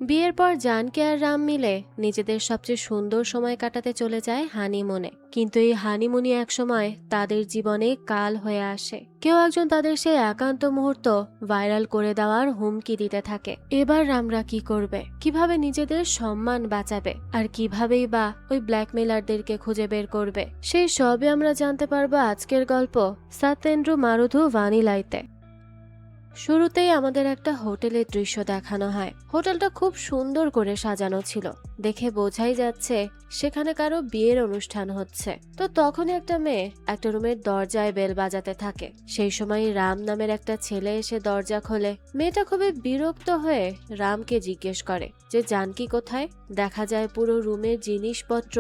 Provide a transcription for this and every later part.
বিয়ের পর জানকী আর রাম মিলে নিজেদের সবচেয়ে সুন্দর সময় কাটাতে চলে যায় হানিমুনে। কিন্তু এই হানিমুনই একসময় তাদের জীবনে কাল হয়ে আসে। কেউ একজন তাদের সেই একান্ত মুহূর্ত ভাইরাল করে দেওয়ার হুমকি দিতে থাকে। এবার রামরা কি করবে, কিভাবে নিজেদের সম্মান বাঁচাবে, আর কিভাবেই বা ওই ব্ল্যাকমেলারদেরকে খুঁজে বের করবে, সেই সবই আমরা জানতে পারবো আজকের গল্প সত্যেন্দ্র মারুধু ভানিলাইতে। শুরুতেই আমাদের একটা হোটেলের দৃশ্য দেখানো হয়। হোটেলটা খুব সুন্দর করে সাজানো ছিল, দেখে বোঝাই যাচ্ছে সেখানে কারো বিয়ের অনুষ্ঠান হচ্ছে। তো তখনই একটা মেয়ে একটা রুমের দরজায় বেল বাজাতে থাকে। সেই সময় রাম নামের একটা ছেলে এসে দরজা খোলে। মেয়েটা খুবই বিরক্ত হয়ে রামকে জিজ্ঞেস করে যে জানকী কোথায়। দেখা যায় পুরো রুমের জিনিসপত্র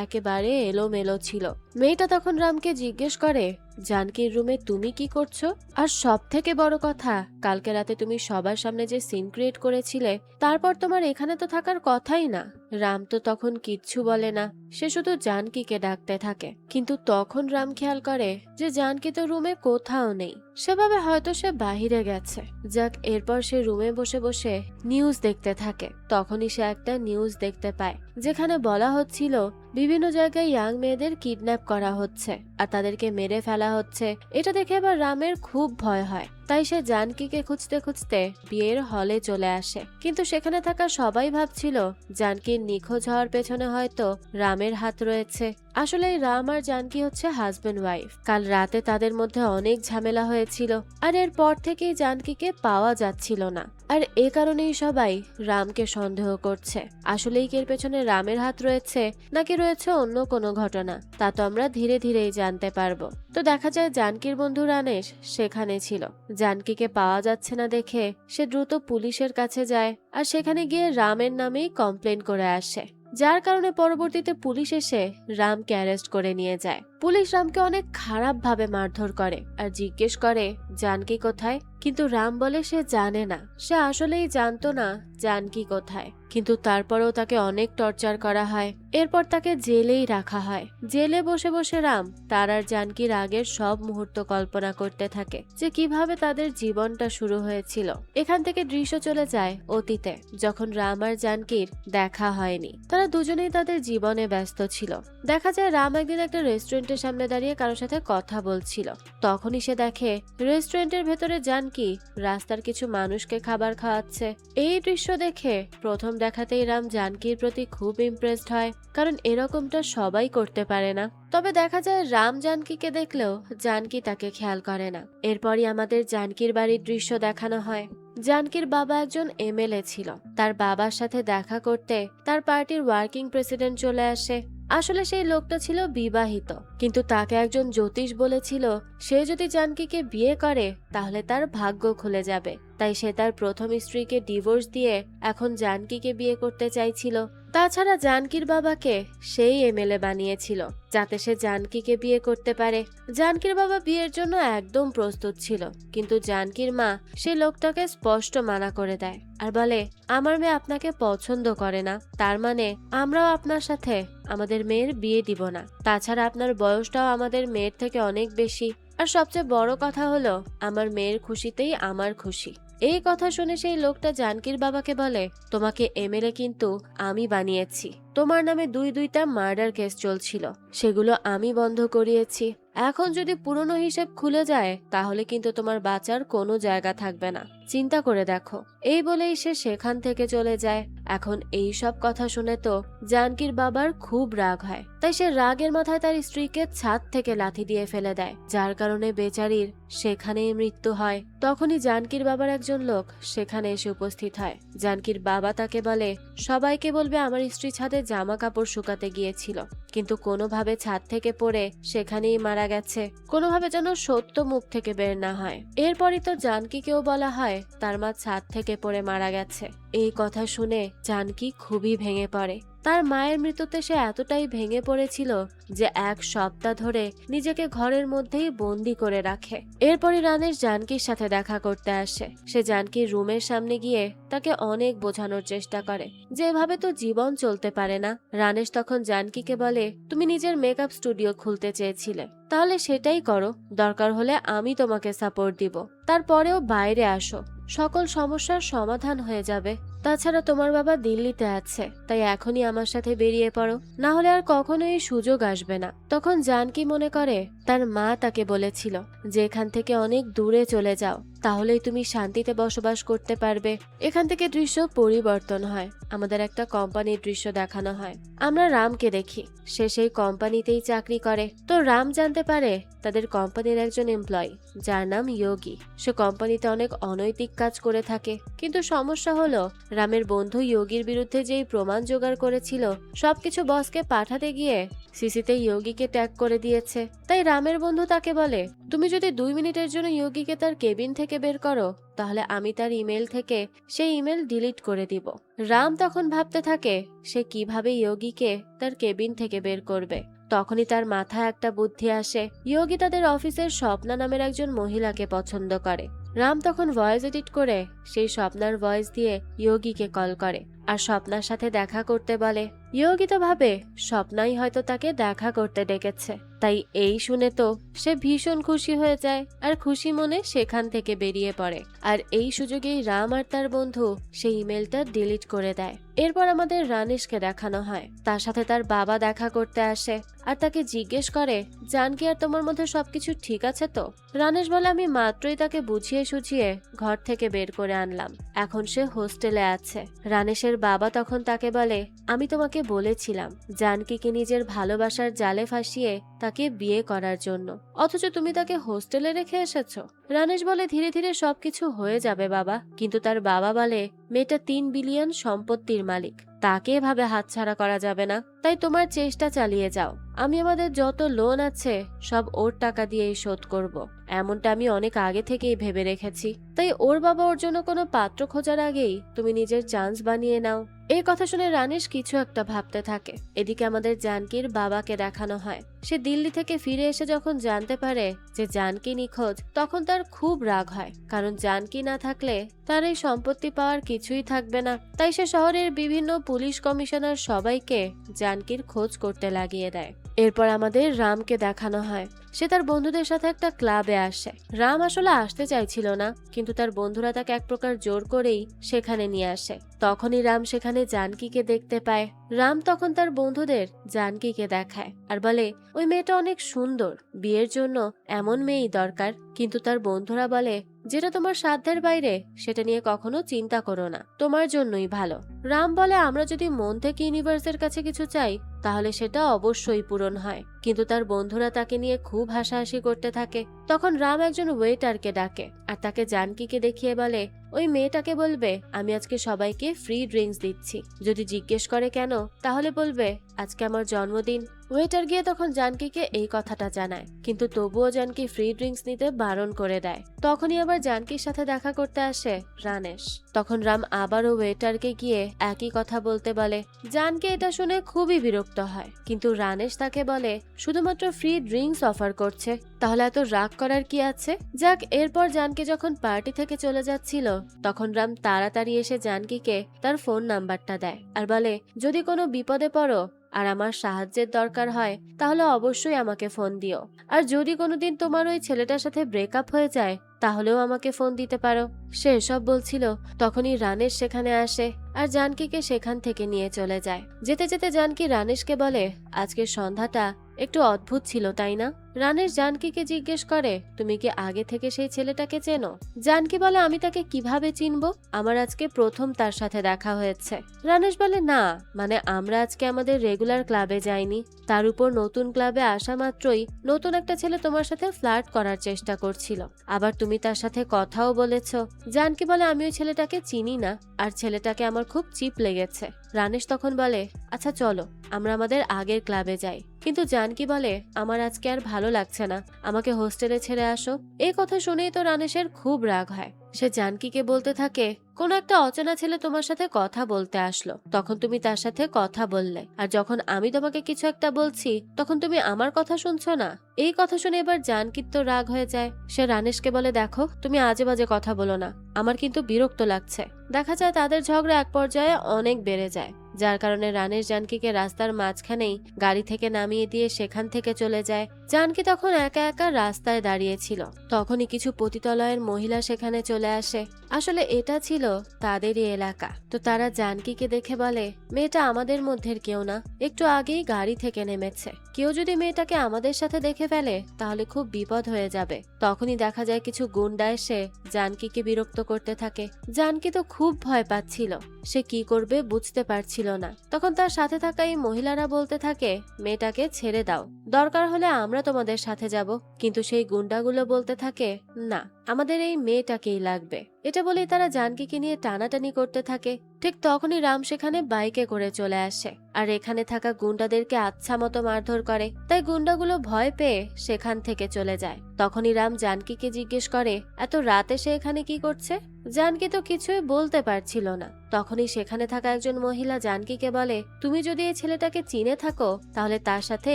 একেবারে এলোমেলো ছিল। মেয়েটা তখন রামকে জিজ্ঞেস করে, জানকীর রুমে তুমি কি করছো? আর সব থেকে বড় কথা, কালকে রাতে তুমি সবার সামনে যে সিন ক্রিয়েট করেছিলে, তারপর তোমার এখানে তো থাকার কথাই না। রাম তো তখন কিচ্ছু বলে না, সে শুধু জানকীকে ডাকতে থাকে। কিন্তু তখন রাম খেয়াল করে যে জানকী তো রুমে কোথাও নেই। সেভাবে হয়তো সে বাহিরে গেছে। যাক, এরপর সে রুমে বসে বসে নিউজ দেখতে থাকে। তখনই সে একটা নিউজ দেখতে পায় যেখানে বলা হচ্ছিল বিভিন্ন জায়গায় ইয়াং মেয়েদের কিডন্যাপ করা হচ্ছে আর তাদেরকে মেরে ফেলা হচ্ছে। এটা দেখে এবার রামের খুব ভয় হয়। তাই সে জানকীকে খুঁজতে খুঁজতে বিয়ের হলে চলে আসে। কিন্তু সেখানে থাকা সবাই ভাবছিল জানকীর নিখোঁজ হওয়ার পেছনে হয়তো রামের হাত রয়েছে। আসলে রাম আর জানকী হচ্ছে হাজবেন্ড ওয়াইফ। কাল রাতে তাদের মধ্যে অনেক ঝামেলা হয়েছিল আর এরপর থেকেই জানকীকে পাওয়া যাচ্ছিল না। আর এ কারণেই সবাই রামকে সন্দেহ করছে। আসলেই কি এর পেছনে রামের হাত রয়েছে নাকি রয়েছে অন্য কোনো ঘটনা, তা তো আমরা ধীরে ধীরেই জানতে পারবো। তো দেখা যায় জানকীর বন্ধু রানেশ সেখানে ছিল। জানকীকে পাওয়া যাচ্ছে না দেখে সে দ্রুত পুলিশের কাছে যায় আর সেখানে গিয়ে রামের নামেই কমপ্লেন করে আসে, যার কারণে পরবর্তীতে পুলিশ এসে রামকে অ্যারেস্ট করে নিয়ে যায়। পুলিশ রামকে অনেক খারাপ ভাবে মারধর করে আর জিজ্ঞেস করে জানকী কোথায়। কিন্তু রাম বলে সে জানে না, সে আসলেই জানতো না জানকী কোথায়। কিন্তু তারপরেও তাকে অনেক টর্চার করা হয়। এরপর তাকে জেলেই রাখা হয়। জেলে বসে বসে রাম তার আর জানকীর আগের সব মুহূর্ত কল্পনা করতে থাকে যে কিভাবে তাদের জীবনটা শুরু হয়েছিল। এখান থেকে দৃশ্য চলে যায় অতীতে, যখন রাম আর জানকীর দেখা হয়নি। তারা দুজনেই তাদের জীবনে ব্যস্ত ছিল। দেখা যায় রাম একদিন একটা রেস্টুরেন্টের সামনে দাঁড়িয়ে কারোর সাথে কথা বলছিল। তখনই সে দেখে রেস্টুরেন্টের ভেতরে জানকী রাস্তার কিছু মানুষকে খাবার খাওয়াচ্ছে। এই দৃশ্য দেখে প্রথম দেখাতেই রাম জানকীর প্রতি খুব ইমপ্রেসড হয়, কারণ এরকমটা সবাই করতে পারে না। তবে দেখা যায় রাম জানকীকে দেখলেও জানকী তাকে খেয়াল করে না। এরপরই আমাদের জানকীর বাড়ির দৃশ্য দেখানো হয়। জানকীর বাবা একজন এমএলএ ছিল। তার বাবার সাথে দেখা করতে তার পার্টির ওয়ার্কিং প্রেসিডেন্ট চলে আসে। আসলে সেই লোকটা ছিল বিবাহিত, কিন্তু তাকে একজন জ্যোতিষ বলেছিল সে যদি জানকীকে বিয়ে করে তাহলে তার ভাগ্য খুলে যাবে। তাই সে তার প্রথম স্ত্রীকে ডিভোর্স দিয়ে এখন জানকীকে বিয়ে করতে চাইছিল। তাছাড়া জানকীর বাবাকে সেই এমএলএ বানিয়েছিল যাতে সে জানকীকে বিয়ে করতে পারে। জানকীর বাবা বিয়ের জন্য একদম প্রস্তুত ছিল, কিন্তু জানকীর মা সেই লোকটাকে স্পষ্ট মানা করে দেয় আর বলে, আমার মেয়ে আপনাকে পছন্দ করে না, তার মানে আমরাও আপনার সাথে আমাদের মেয়ের বিয়ে দিব না। তাছাড়া আপনার বয়সটাও আমাদের মেয়ের থেকে অনেক বেশি, আর সবচেয়ে বড় কথা হলো আমার মেয়ের খুশিতেই আমার খুশি। এই কথা শুনে সেই লোকটা জানকীর বাবাকে বলে, তোমাকে এমএলএ কিন্তু আমি বানিয়েছি। তোমার নামে দুইটা মার্ডার কেস চলছিল, সেগুলো আমি বন্ধ করিয়েছি। এখন যদি পুরনো হিসেব খুলে যায় তাহলে কিন্তু তোমার বাঁচার কোনো জায়গা থাকবে না, চিন্তা করে দেখো। এই বলেই সে সেখান থেকে চলে যায়। এখন এই সব কথা শুনে তো জানকীর বাবার খুব রাগ হয়। তাই সে রাগের মাথায় তার স্ত্রীকে ছাদ থেকে লাথি দিয়ে ফেলে দেয়, যার কারণে বেচারির সেখানেই মৃত্যু হয়। তখনই জানকীর বাবার একজন লোক সেখানে এসে উপস্থিত হয়। জানকীর বাবা তাকে বলে, সবাইকে বলবে আমার স্ত্রী ছাদে জামা কাপড় শুকাতে গিয়েছিল, কিন্তু কোনোভাবে ছাদ থেকে পড়ে সেখানেই মারা গেছে। কোনোভাবে যেন সত্য মুখ থেকে বের না হয়। এরপরই তো জানকীকেও বলা হয় তার মা ছাদ থেকে পড়ে মারা গেছে। এই কথা শুনে জানকী খুবই ভেঙে পড়ে। তার মায়ের মৃত্যুতে সে এতটাই ভেঙে পড়েছিল যে এক সপ্তাহ ধরে নিজেকে ঘরের মধ্যেই বন্দি করে রাখে। এরপরই রানেশ জানকীর সাথে দেখা করতে আসে। সে জানকীর রুমের সামনে গিয়ে তাকে অনেক বোঝানোর চেষ্টা করে যে এভাবে তো জীবন চলতে পারে না। রানেশ তখন জানকীকে বলে, তুমি নিজের মেকআপ স্টুডিও খুলতে চেয়েছিলে, তাহলে সেটাই করো, দরকার হলে আমি তোমাকে সাপোর্ট দিব। তারপরেও বাইরে আসো, সকল সমস্যার সমাধান হয়ে যাবে। তাছাড়া তোমার বাবা দিল্লিতে আছে, তাই এখনই আমার সাথে বেরিয়ে পড়ো, না হলে আর কখনো এই সুযোগ আসবে না। তখন জানকী মনে করে তার মা তাকে বলেছিল যে এখান থেকে অনেক দূরে চলে যাও, তাহলেই তুমি শান্তিতে বসবাস করতে পারবে। এখান থেকে দৃশ্য পরিবর্তন হয়, আমাদের একটা কোম্পানির দৃশ্য দেখানো হয়। আমরা রামকে দেখি, সে সেই কোম্পানিতেই চাকরি করে। তো রাম জানতে পারে তাদের কোম্পানির একজন এমপ্লয়ি যার নাম যোগী, সে কোম্পানিতে অনেক অনৈতিক কাজ করে থাকে। কিন্তু সমস্যা হলো রামের বন্ধু যোগীর বিরুদ্ধে যেই প্রমাণ জোগাড় করেছিল সবকিছু বসকে পাঠাতে গিয়ে সিসিতে যোগীকে ট্যাগ করে দিয়েছে। তাই রামের বন্ধু তাকে বলে, তুমি যদি 2 মিনিটের জন্য যোগীকে তার কেবিন থেকে বের করো, তাহলে আমি তার ইমেল থেকে সেই ইমেল ডিলিট করে দিব। রাম তখন ভাবতে থাকে সে কিভাবে যোগীকে তার কেবিন থেকে বের করবে। তখনই তার মাথায় একটা বুদ্ধি আসে। যোগী তাদের অফিসের স্বপ্না নামের একজন মহিলাকে পছন্দ করে। রাম তখন ভয়েস এডিট করে সেই স্বপ্নার ভয়েস দিয়ে যোগীকে কল করে আর স্বপ্নার সাথে দেখা করতে বলে। যোগী তো ভাবে স্বপ্নাই হয়তো তাকে দেখা করতে ডেকেছে, তাই এই শুনে তো সে ভীষণ খুশি হয়ে যায় আর খুশি মনে সেখান থেকে বেরিয়ে পড়ে। আর এই সুযোগেই রাম আর তার বন্ধু সেই ইমেলটা ডিলিট করে দেয়। এরপর আমাদের রানেশকে দেখানো হয়, তার সাথে তার বাবা দেখা করতে আসে আর তাকে জিজ্ঞেস করে, জানকী আর তোমার মধ্যে সবকিছু ঠিক আছে তো? রানেশ বলে, আমি মাত্রই তাকে বুঝিয়ে সুঝিয়ে ঘর থেকে বের করে আনলাম, এখন সে হোস্টেলে আছে। রানেশের বাবা তখন তাকে বলে, আমি তোমাকে বলেছিলাম জানকীকে নিজের ভালোবাসার জালে ফাঁসিয়ে তাকে বিয়ে করার জন্য, অথচ তুমি তাকে হোস্টেলে রেখে এসেছো। রানেশ বলে, ধীরে ধীরে সবকিছু হয়ে যাবে বাবা। কিন্তু তার বাবা বলে, মেয়েটা 3 বিলিয়ন সম্পত্তির মালিক, তাকে এভাবে হাতছাড়া করা যাবে না, তাই তোমার চেষ্টা চালিয়ে যাও। আমি আমাদের যত লোন আছে সব ওর টাকা দিয়েই শোধ করব, এমনটা আমি অনেক আগে থেকেই ভেবে রেখেছি। তাই ওর বাবা ওর জন্য কোনো পাত্র খোঁজার আগেই তুমি নিজের চান্স বানিয়ে নাও। এই কথা শুনে রানেশ কিছু একটা ভাবতে থাকে। এদিকে আমাদের জানকীর বাবাকে দেখানো হয়। সে দিল্লি থেকে ফিরে এসে যখন জানতে পারে যে জানকী নিখোঁজ, তখন তার খুব রাগ হয়, কারণ জানকী না থাকলে তার এই সম্পত্তি পাওয়ার কিছুই থাকবে না। তাই সে শহরের বিভিন্ন পুলিশ কমিশনার সবাইকে জানকীর খোঁজ করতে লাগিয়ে দেয়। এরপর আমাদের রামকে দেখানো হয়, সে তার বন্ধুদের সাথে একটা ক্লাবে আসে। রাম আসলে আসতে চাইছিল না, কিন্তু তার বন্ধুরা তাকে এক প্রকার জোর করেই সেখানে নিয়ে আসে। তখনই রাম সেখানে জানকীকে দেখতে পায়। রাম তখন তার বন্ধুদের জানকীকে দেখায় আর বলে, ওই মেয়েটা অনেক সুন্দর, বিয়ের জন্য এমন মেয়েই দরকার। কিন্তু তার বন্ধুরা বলে, যেটা তোমার সাধ্যের বাইরে সেটা নিয়ে কখনো চিন্তা করো না, তোমার জন্যই ভালো। রাম বলে, আমরা যদি মন থেকে ইউনিভার্সের কাছে কিছু চাই তাহলে সেটা অবশ্যই পূরণ হয়। কিন্তু তার বন্ধুরা তাকে নিয়ে খুব হাসাহাসি করতে থাকে। তখন রাম একজন ওয়েটারকে ডাকে আর তাকে জানকীকে দেখিয়ে বলে, ওই মেয়েটাকে বলবে আমি আজকে সবাইকে ফ্রি ড্রিঙ্কস দিচ্ছি, যদি জিজ্ঞেস করে কেন তাহলে বলবে আজকে আমার জন্মদিন। ওয়েটার গিয়ে তখন জানকীকে এই কথাটা জানায়, কিন্তু তবুও জানকী ফ্রি ড্রিঙ্কস নিতে বারণ করে দেয়। তখনই আবার জানকীর সাথে দেখা করতে আসে রানেশ। তখন রাম আবারও ওয়েটারকে গিয়ে একই কথা বলতে বলে। জানকী এটা শুনে খুবই বিরক্ত হয়, কিন্তু রানেশ তাকে বলে শুধুমাত্র ফ্রি ড্রিঙ্কস অফার করছে, তাহলে এত রাগ করার কি আছে। যাক, এরপর জানকী যখন পার্টি থেকে চলে যাচ্ছিল তখন রাম তাড়াতাড়ি এসে জানকীকে তার ফোন নাম্বারটা দেয় আর বলে, যদি কোনো বিপদে পড়ো আর আমার সাহায্যের দরকার হয় তাহলে অবশ্যই আমাকে ফোন দিও, আর যদি কোনোদিন তোমার ওই ছেলেটার সাথে ব্রেকআপ হয়ে যায় তাহলেও আমাকে ফোন দিতে পারো। সে এসব বলছিল তখনই রানেশ সেখানে আসে আর জানকীকে সেখান থেকে নিয়ে চলে যায়। যেতে যেতে জানকী রানেশকে বলে, আজকের সন্ধ্যাটা একটু অদ্ভুত ছিল তাই না? রানেশ জানকীকে জিজ্ঞেস করে, তুমি কি আগে থেকে সেই ছেলেটাকে চেনো? জানকী বলে, আমি তাকে কিভাবে চিনবো, আমার আজকে প্রথম তার সাথে দেখা হয়েছে। রানেশ বলে, না মানে আমরা আজকে আমাদের রেগুলার ক্লাবে যাইনি, তার উপর নতুন ক্লাবে আসা মাত্রই নতুন একটা ছেলে তোমার সাথে ফ্লার্ট করার চেষ্টা করছিল, আবার তুমি তার সাথে কথাও বলেছ। জানকী বলে, আমি ওই ছেলেটাকে চিনি না আর ছেলেটাকে আমার খুব চিপ লেগেছে। রানেশ তখন বলে, আচ্ছা চলো আমরা আমাদের আগের ক্লাবে যাই। কিন্তু জানকী বলে, আমার আজকে আর ভালো লাগছে না, আমাকে হোস্টেলে ছেড়ে আসো। এই কথা শুনেই তো রানেশের খুব রাগ হয়। সে জানকীকে বলতে থাকে, কোনো একটা অচেনা ছেলে তোমার সাথে কথা বলতে আসলো, তখন তুমি তার সাথে কথা বললে, আর যখন আমি তোমাকে কিছু একটা বলছি তখন তুমি আমার কথা শুনছো না। এই কথা শুনে এবার জানকীর তো রাগ হয়ে যায়। সে রানেশকে বলে, দেখো তুমি আজে বাজে কথা বলো না, আমার কিন্তু বিরক্ত লাগছে। দেখা যায় তাদের ঝগড়া এক পর্যায়ে অনেক বেড়ে যায়, যার কারণে রানেশ জানকীকে রাস্তার মাঝখানেই গাড়ি থেকে নামিয়ে দিয়ে সেখান থেকে চলে যায়। জানকি তখন একা একা রাস্তায় দাঁড়িয়েছিল। তখনই কিছু পতিতালয়ের মহিলা সেখানে চলে আসে। আসলে এটা ছিল তাদেরই এলাকা। তো তারা জানকিকে দেখে বলে, মেয়েটা আমাদের মধ্যের কেউ না, একটু আগেই গাড়ি থেকে নেমেছে। কেউ যদি মেয়েটাকে আমাদের সাথে দেখে ফেলে তাহলে খুব বিপদ হয়ে যাবে। তখনই দেখা যায় কিছু গুন্ডা এসে জানকিকে বিরক্ত করতে থাকে। জানকি তো খুব ভয় পাচ্ছিল, সে কি করবে বুঝতে পারছিল না। তখন তার সাথে থাকা এই মহিলারা বলতে থাকে, মেয়েটাকে ছেড়ে দাও, দরকার হলে আমরা তোমাদের সাথে যাব। কিন্তু সেই গুন্ডাগুলো বলতে থাকে, না, আমাদের এই মেয়েটাকেই লাগবে। এটা বলেই তারা জানকিকে নিয়ে টানাটানি করতে থাকে। ঠিক তখনই রাম সেখানে বাইকে করে চলে আসে আর এখানে থাকা গুন্ডাদেরকে আচ্ছা মতো মারধর করে। তাই গুন্ডাগুলো ভয় পেয়ে সেখান থেকে চলে যায়। তখনই রাম জানকিকে জিজ্ঞেস করে, এত রাতে সে এখানে কি করছে? জানকি তো কিছুই বলতে পারছিল না। তখনই সেখানে থাকা একজন মহিলা জানকিকে বলে, তুমি যদি এই ছেলেটাকে চিনে থাকো তাহলে তার সাথে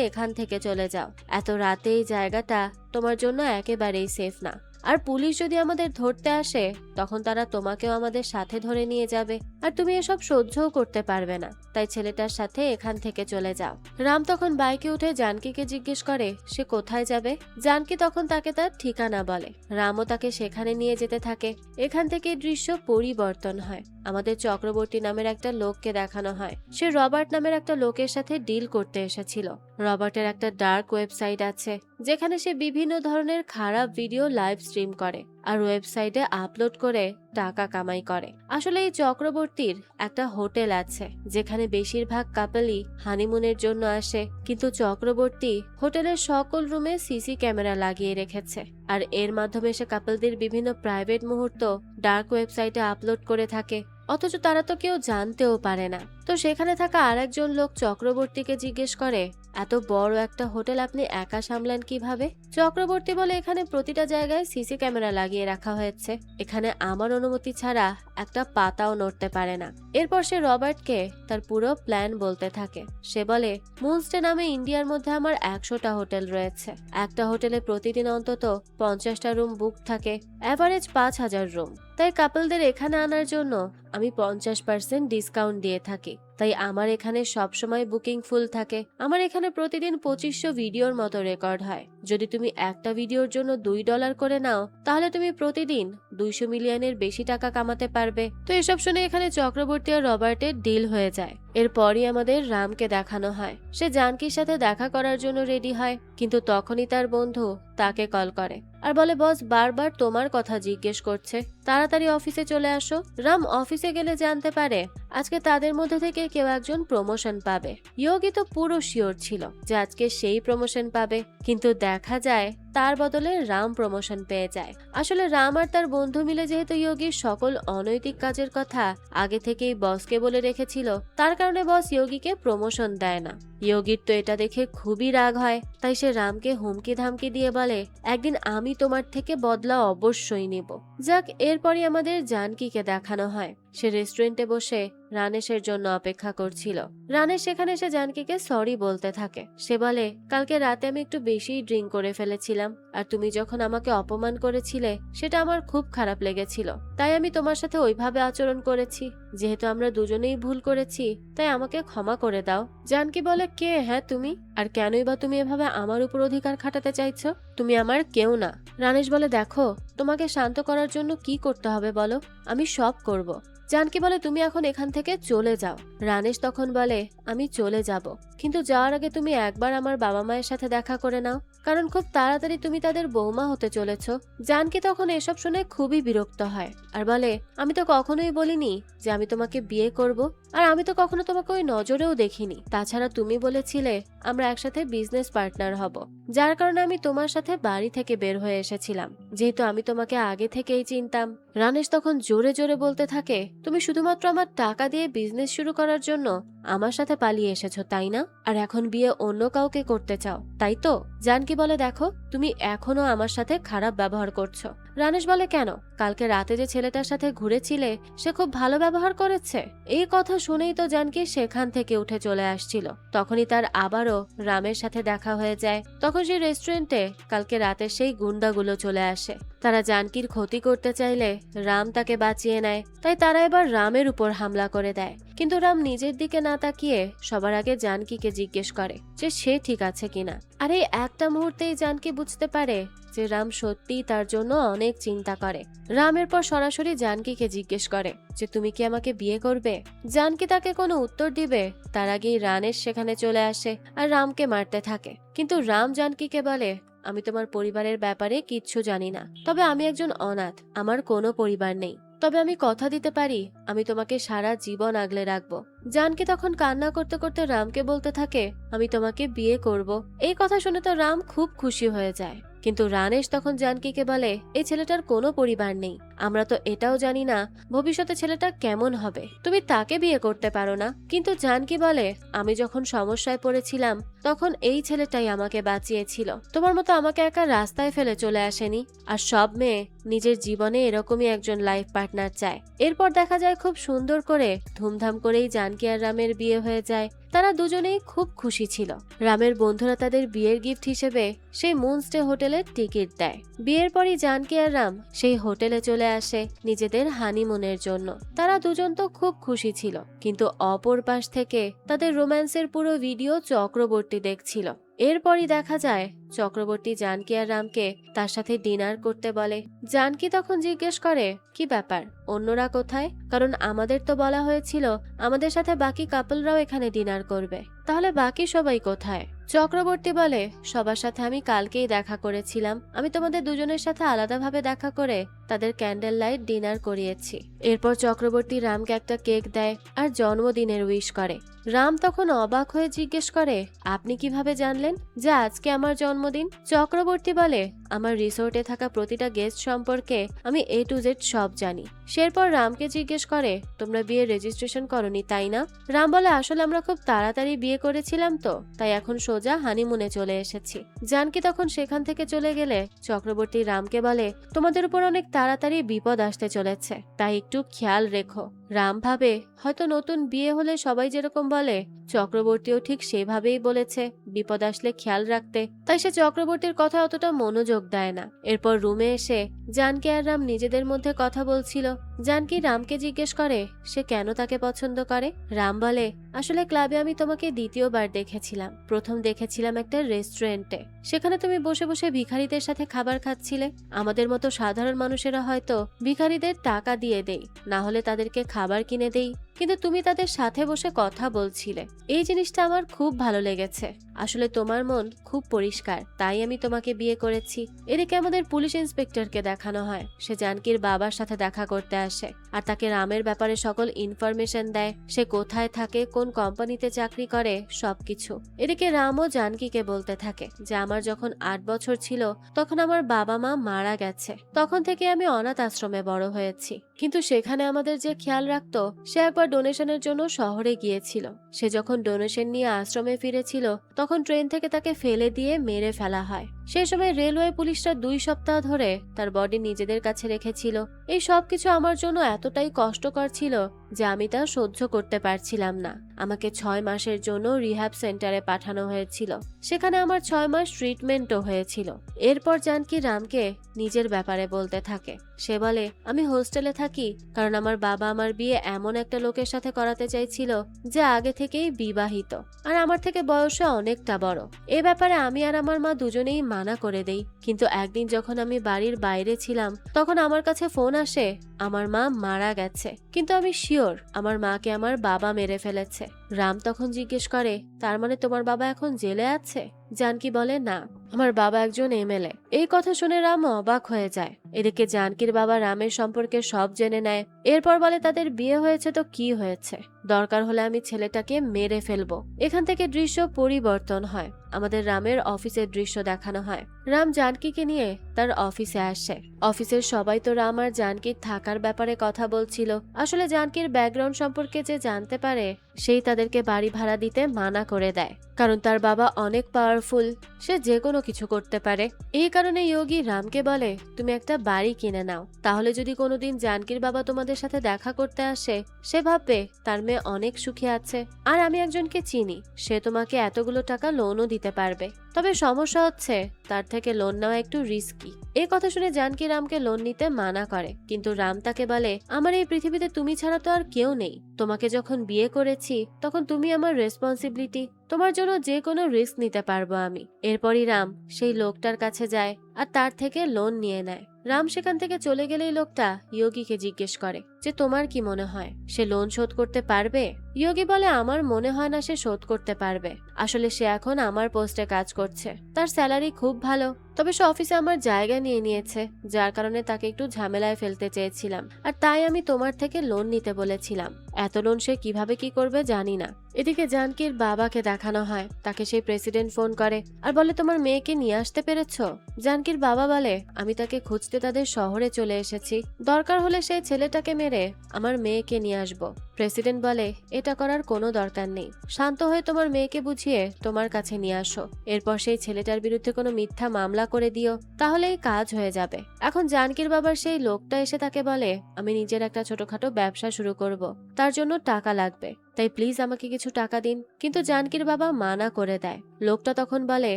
এখান থেকে চলে যাও। এত রাতে এই জায়গাটা তোমার জন্য একেবারেই সেফ না। আর পুলিশ যদি আমাদের ধরতে আসে তখন তারা তোমাকেও আমাদের সাথে ধরে নিয়ে যাবে, আর তুমি এসব সহ্যও করতে পারবে না। তাই ছেলেটার সাথে এখান থেকে চলে যাও। রাম তখন বাইকে উঠে জানকিকে জিজ্ঞেস করে সে কোথায় যাবে। জানকি তখন তাকে তার ঠিকানা বলে। রামও তাকে সেখানে নিয়ে যেতে থাকে। এখান থেকে দৃশ্য পরিবর্তন হয়। আমাদের চক্রবর্তী নামের একটা লোককে দেখানো হয়। সে রবার্ট নামের একটা লোকের সাথে ডিল করতে এসেছিল। রবার্টের একটা ডার্ক ওয়েবসাইট আছে যেখানে সে বিভিন্ন ধরনের খারাপ ভিডিও লাইভ স্ট্রিম করে আর ওয়েবসাইটে আপলোড করে টাকা কামাই করে। আসলে এই চক্রবর্তীর একটা হোটেল আছে যেখানে বেশিরভাগ কাপলই হানিমুনের জন্য আসে, কিন্তু চক্রবর্তী হোটেলের সকল রুমে সিসি ক্যামেরা লাগিয়ে রেখেছে আর এর মাধ্যমে সে কাপলদের বিভিন্ন প্রাইভেট মুহূর্ত ডার্ক ওয়েবসাইটে আপলোড করে থাকে। অথচ তারা তো কেউ জানতেও পারে না। তো সেখানে থাকা আরেকজন লোক চক্রবর্তীকে জিজ্ঞেস করে, এত বড় একটা হোটেল আপনি একা সামলান কিভাবে? চক্রবর্তী বলে, এখানে প্রতিটা জায়গায় সিসি ক্যামেরা লাগিয়ে রাখা হয়েছে, এখানে আমার অনুমতি ছাড়া একটা পাতাও নড়তে পারে না। এরপর সে রবার্টকে তার পুরো প্ল্যান বলতে থাকে। সে বলে, মুনস্টে নামে ইন্ডিয়ার মধ্যে আমার 100টা হোটেল রয়েছে। একটা হোটেলে প্রতিদিন অন্তত 50টা রুম বুক থাকে, এভারেজ 5000 রুম। তাই কাপলদের এখানে আনার জন্য আমি 50% ডিসকাউন্ট দিয়ে থাকি। তাই আমার এখানে সবসময় বুকিং ফুল থাকে। আমার এখানে প্রতিদিন 2500 ভিডিওর মতো রেকর্ড হয়। যদি তুমি একটা ভিডিওর জন্য $2 করে নাও তাহলে তুমি প্রতিদিন 200 মিলিয়নের বেশি টাকা কামাতে পারবে। তো এসব শুনে এখানে চক্রবর্তী আর রবার্টের ডিল হয়ে যায়। এরপরই আমাদের রামকে দেখানো হয়। সে জানকির সাথে দেখা করার জন্য রেডি হয়, কিন্তু তখনই তার বন্ধু তাকে কল করে আর বলে, বস বারবার তোমার কথা জিজ্ঞেস করছে, তাড়াতাড়ি অফিসে চলে আসো। রাম অফিসে গেলে জানতে পারে আজকে তাদের মধ্যে থেকে কেউ একজন প্রমোশন পাবে। ইয়োগি তো পুরো শিওর ছিল যে আজকে সেই প্রমোশন পাবে, কিন্তু দেখা যায় তার বদলে রাম প্রমোশন পেয়ে যায়। আসলে রাম আর তার বন্ধু মিলে যেহেতু ইয়োগির সকল অনৈতিক কাজের কথা আগে থেকেই বসকে বলে রেখেছিল, তার কারণে বস ইয়োগিকে প্রমোশন দেয় না। ইয়োগির তো এটা দেখে খুবই রাগ হয়, তাই সে রামকে হুমকি ধামকি দিয়ে বলে, একদিন আমি তোমার থেকে বদলা অবশ্যই নিব। যাক, এরপরই আমাদের জানকিকে দেখানো হয়। সে রেস্টুরেন্টে বসে রানেশের জন্য অপেক্ষা করছিল। রানেশ সেখানে এসে জানকিকে সরি বলতে থাকে। সে বলে, কালকে রাতে আমি একটু বেশি ড্রিঙ্ক করে ফেলেছিলাম, আর তুমি যখন আমাকে অপমান করেছিলে সেটা আমার খুব খারাপ লেগেছিল, তাই আমি তোমার সাথে ওইভাবে আচরণ করেছি। যেহেতু আমরা দুজনেই ভুল করেছি তাই আমাকে ক্ষমা করে দাও। জানকি বলে, কে হ্যাঁ তুমি, আর কেনই বা তুমি এভাবে আমার উপর অধিকার খাটাতে চাইছো? তুমি আমার কেউ না। রানেশ বলে, দেখো, তোমাকে শান্ত করার জন্য কি করতে হবে বলো, আমি সব করব। জানকি বলে, তুমি এখন এখান থেকে চলে যাও। রানেশ তখন বলে, আমি চলে যাব, কিন্তু যাওয়ার আগে তুমি একবার আমার বাবা মায়ের সাথে দেখা করে নাও, কারণ খুব তাড়াতাড়ি তুমি তাদের বৌমা হতে চলেছ। জানকি তখন এসব শুনে খুবই বিরক্ত হয় আর বলে, আমি তো কখনোই বলিনি যে আমি তোমাকে বিয়ে করব, আর আমি তো কখনো তোমাকে ওই নজরেও দেখিনি। তাছাড়া তুমি বলেছিলে আমরা একসাথে বিজনেস পার্টনার হব, যার কারণে আমি তোমার সাথে বাড়ি থেকে বের হয়ে এসেছিলাম, যেহেতু আমি তোমাকে আগে থেকেই চিনতাম। রানেশ তখন জোরে জোরে বলতে থাকে, তুমি শুধুমাত্র আমার টাকা দিয়ে বিজনেস শুরু করার জন্য আমার সাথে পালিয়ে এসেছো, তাই না? আর এখন বিয়ে অন্য কাউকে করতে চাও, তাই তো? জানকি বলে, দেখো, তুমি এখনো আমার সাথে খারাপ ব্যবহার করছো, রানেশ বলে, কেন? কালকে রাতে যে ছেলেটার সাথে ঘুরেছিলে সে খুব ভালো ব্যবহার করেছে। এই কথা শুনেই তো জানকি সেখান থেকে উঠে চলে আসছিল। তখনই তার আবারও রামের সাথে দেখা হয়ে যায়। তখন সেই রেস্টুরেন্টে কালকে রাতে সেই গুন্ডাগুলো চলে আসে। তারা জানকির ক্ষতি করতে চাইলে রাম তাকে বাঁচিয়ে নেয়। তাই তারা এবার রামের উপর হামলা করে দেয়। কিন্তু রাম নিজের দিকে না তাকিয়ে সবার আগে জানকিকে জিজ্ঞেস করে যে সে ঠিক আছে কিনা। আর এই একটা মুহূর্তেই জানকি বুঝতে পারে যে রাম সত্যিই তার জন্য অনেক চিন্তা করে। রাম এরপর সরাসরি জানকিকে জিজ্ঞেস করে যে তুমি কি আমাকে বিয়ে করবে? জানকি তাকে কোনো উত্তর দিবে তার আগেই রানেশ সেখানে চলে আসে আর রামকে মারতে থাকে। কিন্তু রাম জানকিকে বলে, আমি তোমার পরিবারের ব্যাপারে কিচ্ছু জানি না, তবে আমি একজন অনাথ, আমার কোনো পরিবার নেই, তবে আমি কথা দিতে পারি আমি তোমাকে সারা জীবন আগলে রাখবো। জানকি তখন কান্না করতে করতে রামকে বলতে থাকে, আমি তোমাকে বিয়ে করব। এই কথা শুনে তো রাম খুব খুশি হয়ে যায়। কিন্তু রানেশ তখন জানকিকে বলে, এই ছেলেটার কোনো পরিবার নেই, আমরা তো এটাও জানি না ভবিষ্যতে ছেলেটা কেমন হবে, তুমি তাকে বিয়ে করতে পারো না। কিন্তু জানকি বলে, আমি যখন সমস্যায় পড়েছিলাম তখন এই ছেলেটাই আমাকে বাঁচিয়েছিল, তোমার মতো আমাকে একা রাস্তায় ফেলে চলে আসেনি। আর সব মেয়ে নিজের জীবনে এরকমই একজন লাইফ পার্টনার চায়। এরপর দেখা যায় খুব সুন্দর করে ধুমধাম করেই জানকি আর রামের বিয়ে হয়ে যায়। তারা দুজনেই খুব খুশি ছিল। রামের বন্ধুরা তাদের বিয়ের গিফট হিসেবে সেই মুনস্টে হোটেলের টিকিট দেয়। বিয়ের পরই জানকি আর রাম সেই হোটেলে চলে আসে নিজেদের হানিমুনের জন্য। তারা দুজন তো খুব খুশি ছিল, কিন্তু অপর পাশ থেকে তাদের রোম্যান্সের পুরো ভিডিও চক্রবর্তী দেখছিল। এরপরই দেখা যায় চক্রবর্তী জানকি আর রামকে তার সাথে ডিনার করতে বলে। জানকি তখন জিজ্ঞেস করে, কি ব্যাপার, অন্যরা কোথায়? কারণ আমাদের তো বলা হয়েছিল আমাদের সাথে বাকি কাপলরাও এখানে ডিনার করবে, তাহলে বাকি সবাই কোথায়? চক্রবর্তী বলে, সবার সাথে আমি কালকেই দেখা করেছিলাম, আমি তোমাদের দুজনের সাথে আলাদাভাবে দেখা করে তাদের ক্যান্ডেল লাইট ডিনার করিয়েছি। এরপর চক্রবর্তী রামকে একটা কেক দেয় আর জন্মদিনের উইশ করে। রাম তখন অবাক হয়ে জিজ্ঞেস করে, আপনি কিভাবে জানলেন যে আজকে আমার জন্মদিন? চক্রবর্তী বলে, আমার রিসোর্টে থাকা প্রতিটা গেস্ট সম্পর্কে আমি A to Z সব জানি। সেরপর রামকে জিজ্ঞেস করে, তোমরা বিয়ের রেজিস্ট্রেশন করনি তাই না? রাম বলে, আসলে আমরা খুব তাড়াতাড়ি বিয়ে করেছিলাম তো, তাই এখন সোজা হানিমুনে চলে এসেছি। জানকি তখন সেখান থেকে চলে গেলে চক্রবর্তী রামকে বলে, তোমাদের উপর অনেক তাড়াতাড়ি বিপদ আসতে চলেছে, তাই একটু খেয়াল রেখো। রাম ভাবে হয়তো নতুন বিয়ে হলে সবাই যেরকম বলে চক্রবর্তীও ঠিক সেভাবেই বলেছে বিপদ আসলে খেয়াল রাখতে, তাই সে চক্রবর্তীর কথা অতটা মনোযোগ দেয় না। এরপর রুমে এসে জানকি আর রাম নিজেদের মধ্যে কথা বলছিল। জানকি রামকে জিজ্ঞেস করে সে কেন তাকে পছন্দ করে। রাম বলে, আসলে ক্লাবে আমি তোমাকে দ্বিতীয়বার দেখেছিলাম। প্রথম দেখেছিলাম একটা রেস্টুরেন্টে, সেখানে তুমি বসে বসে ভিখারিদের সাথে খাবার খাচ্ছিলে। আমাদের মতো সাধারণ মানুষেরা হয়তো ভিখারিদের টাকা দিয়ে দেই, না হলে তাদেরকে খাবার কিনে দেই, কিন্তু তুমি তাদের সাথে বসে কথা বলছিলে। এই জিনিসটা আমার খুব ভালো লেগেছে। আসলে তোমার মন খুব পরিষ্কার, তাই আমি তোমাকে বিয়ে করেছি। এদিকে আমাদের পুলিশ ইন্সপেক্টরকে দেখানো হয়, সে জানকির বাবার সাথে দেখা করতে আসে আর তাকে রামের ব্যাপারে সকল ইনফরমেশন দেয়, সে কোথায় থাকে, কোন কোম্পানিতে চাকরি করে, সবকিছু। এদিকে রামও জানকিকে বলতে থাকে যে আমার যখন 8 বছর ছিল তখন আমার বাবা মা মারা গেছে, তখন থেকে আমি অনাথ আশ্রমে বড় হয়েছি। কিন্তু সেখানে আমাদের যে খেয়াল রাখতো সে একবার ডোনেশনের জন্য শহরে গিয়েছিল। সে যখন ডোনেশন নিয়ে আশ্রমে ফিরেছিল তখন ট্রেন থেকে তাকে ফেলে দিয়ে মেরে ফেলা হয়। সেই সময় রেলওয়ে পুলিশরা 2 সপ্তাহ ধরে তার বডি নিজেদের কাছে রেখেছিল। এই সবকিছু আমার জন্য এতটাই কষ্টকর ছিল যে আমি তা সহ্য করতে পারছিলাম না। আমাকে 6 মাসের জন্য রিহ্যাব সেন্টারে পাঠানো হয়েছিল, সেখানে আমার 6 মাস ট্রিটমেন্টও হয়েছিল। এরপর জানকি রামকে নিজের ব্যাপারে বলতে থাকে। সে বলে, আমি হোস্টেলে থাকি কারণ আমার বাবা আমার বিয়ে এমন একটা লোকের সাথে করাতে চাইছিল যে আগে থেকেই বিবাহিত আর আমার থেকে বয়সে অনেকটা বড়। এ ব্যাপারে আমি আর আমার মা দুজনেই মানা করে দেই। কিন্তু একদিন যখন আমি বাড়ির বাইরে ছিলাম তখন আমার কাছে ফোন আসে আমার মা মারা গেছে, কিন্তু আমি শিওর আমার মাকে আমার বাবা মেরে ফেলেছে। রাম তখন জিজ্ঞেস করে, তার মানে তোমার বাবা এখন জেলে আছে? জানকি বলে, না, আমার বাবা একজন MLA। এই কথা শুনে রাম অবাক হয়ে যায়। এদিকে জানকির বাবা রামের সম্পর্কে সব জেনে নেয়। এরপর বলে, তাদের বিয়ে হয়েছে তো কি হয়েছে, দরকার হলে আমি ছেলেটাকে মেরে ফেলবো। এখান থেকে দৃশ্য পরিবর্তন হয়, আমাদের রামের অফিসের দৃশ্য দেখানো হয়। রাম জানকিকে নিয়ে তার অফিসে আসে। অফিসের সবাই তো রাম আর জানকির থাকার ব্যাপারে কথা বলছিল। আসলে জানকির ব্যাকগ্রাউন্ড সম্পর্কে যে জানতে পারে সেই তাদেরকে বাড়ি ভাড়া দিতে মানা করে দেয়, কারণ তার বাবা অনেক পাওয়ারফুল পাওয়ারফুল, সে যে কোনো কিছু করতে পারে। এই কারণে যোগী রামকে বলে তুমি একটা বাড়ি কিনে নাও, তাহলে যদি কোনোদিন জানকীর বাবা তোমাদের সাথে দেখা করতে আসে সে ভাববে তার মেয়ে অনেক সুখী আছে। আর আমি একজনকে চিনি, সে তোমাকে এতগুলো টাকা লোনও দিতে পারবে। তবে সমস্যা হচ্ছে তার থেকে লোন নেওয়া একটু রিস্কি। এই কথা শুনে জানকী রামকে লোন নিতে মানা করে, কিন্তু রাম তাকে বলে আমার এই পৃথিবীতে তুমি ছাড়া তো আর কেউ নেই। তোমাকে যখন বিয়ে করেছি তখন তুমি আমার রেসপন্সিবিলিটি, তোমার জন্য যে কোনো রিস্ক নিতে পারবো আমি। এরপরই রাম সেই লোকটার কাছে যায় আর তার থেকে লোন নিয়ে নেয়। রাম সেখান থেকে চলে গেলেই লোকটা যোগীকে জিজ্ঞেস করে যে তোমার কি মনে হয় সে লোন শোধ করতে পারবে? যোগী বলে আমার মনে হয় না সে শোধ করতে পারবে। আসলে সে এখন আমার পোস্টে কাজ করছে, তার স্যালারি খুব ভালো, তবে সে অফিসে আমার জায়গা নিয়ে নিয়েছে, যার কারণে তাকে একটু ঝামেলায় ফেলতে চেয়েছিলাম, আর তাই আমি তোমার থেকে লোন নিতে বলেছিলাম। এত লোন সে কিভাবে কি করবে জানি না। এদিকে জানকীর বাবাকে দেখানো হয়, তাকে সেই প্রেসিডেন্ট ফোন করে আর বলে তোমার মেয়েকে নিয়ে আসতে পেরেছ? জানকীর বাবা বলে আমি তাকে খুঁজতে তাদের শহরে চলে এসেছি, দরকার হলে সেই ছেলেটাকে মেরে আমার মেয়েকে নিয়ে আসবো। প্রেসিডেন্ট বলে এটা করার কোনো দরকার নেই, শান্ত হয়ে তোমার মেয়েকে বুঝিয়ে তোমার কাছে নিয়ে আসো, এরপর সেই ছেলেটার বিরুদ্ধে কোনো মিথ্যা মামলা করে দিও, তাহলেই কাজ হয়ে যাবে। এখন জানকীর বাবার সেই লোকটা এসে তাকে বলে আমি নিজের একটা ছোটখাটো ব্যবসা শুরু করব, তার জন্য টাকা লাগবে, তাই প্লিজ আমাকে কিছু টাকা দিন। কিন্তু জানকীর বাবা মানা করে দেয়। লোকটা তখন বলে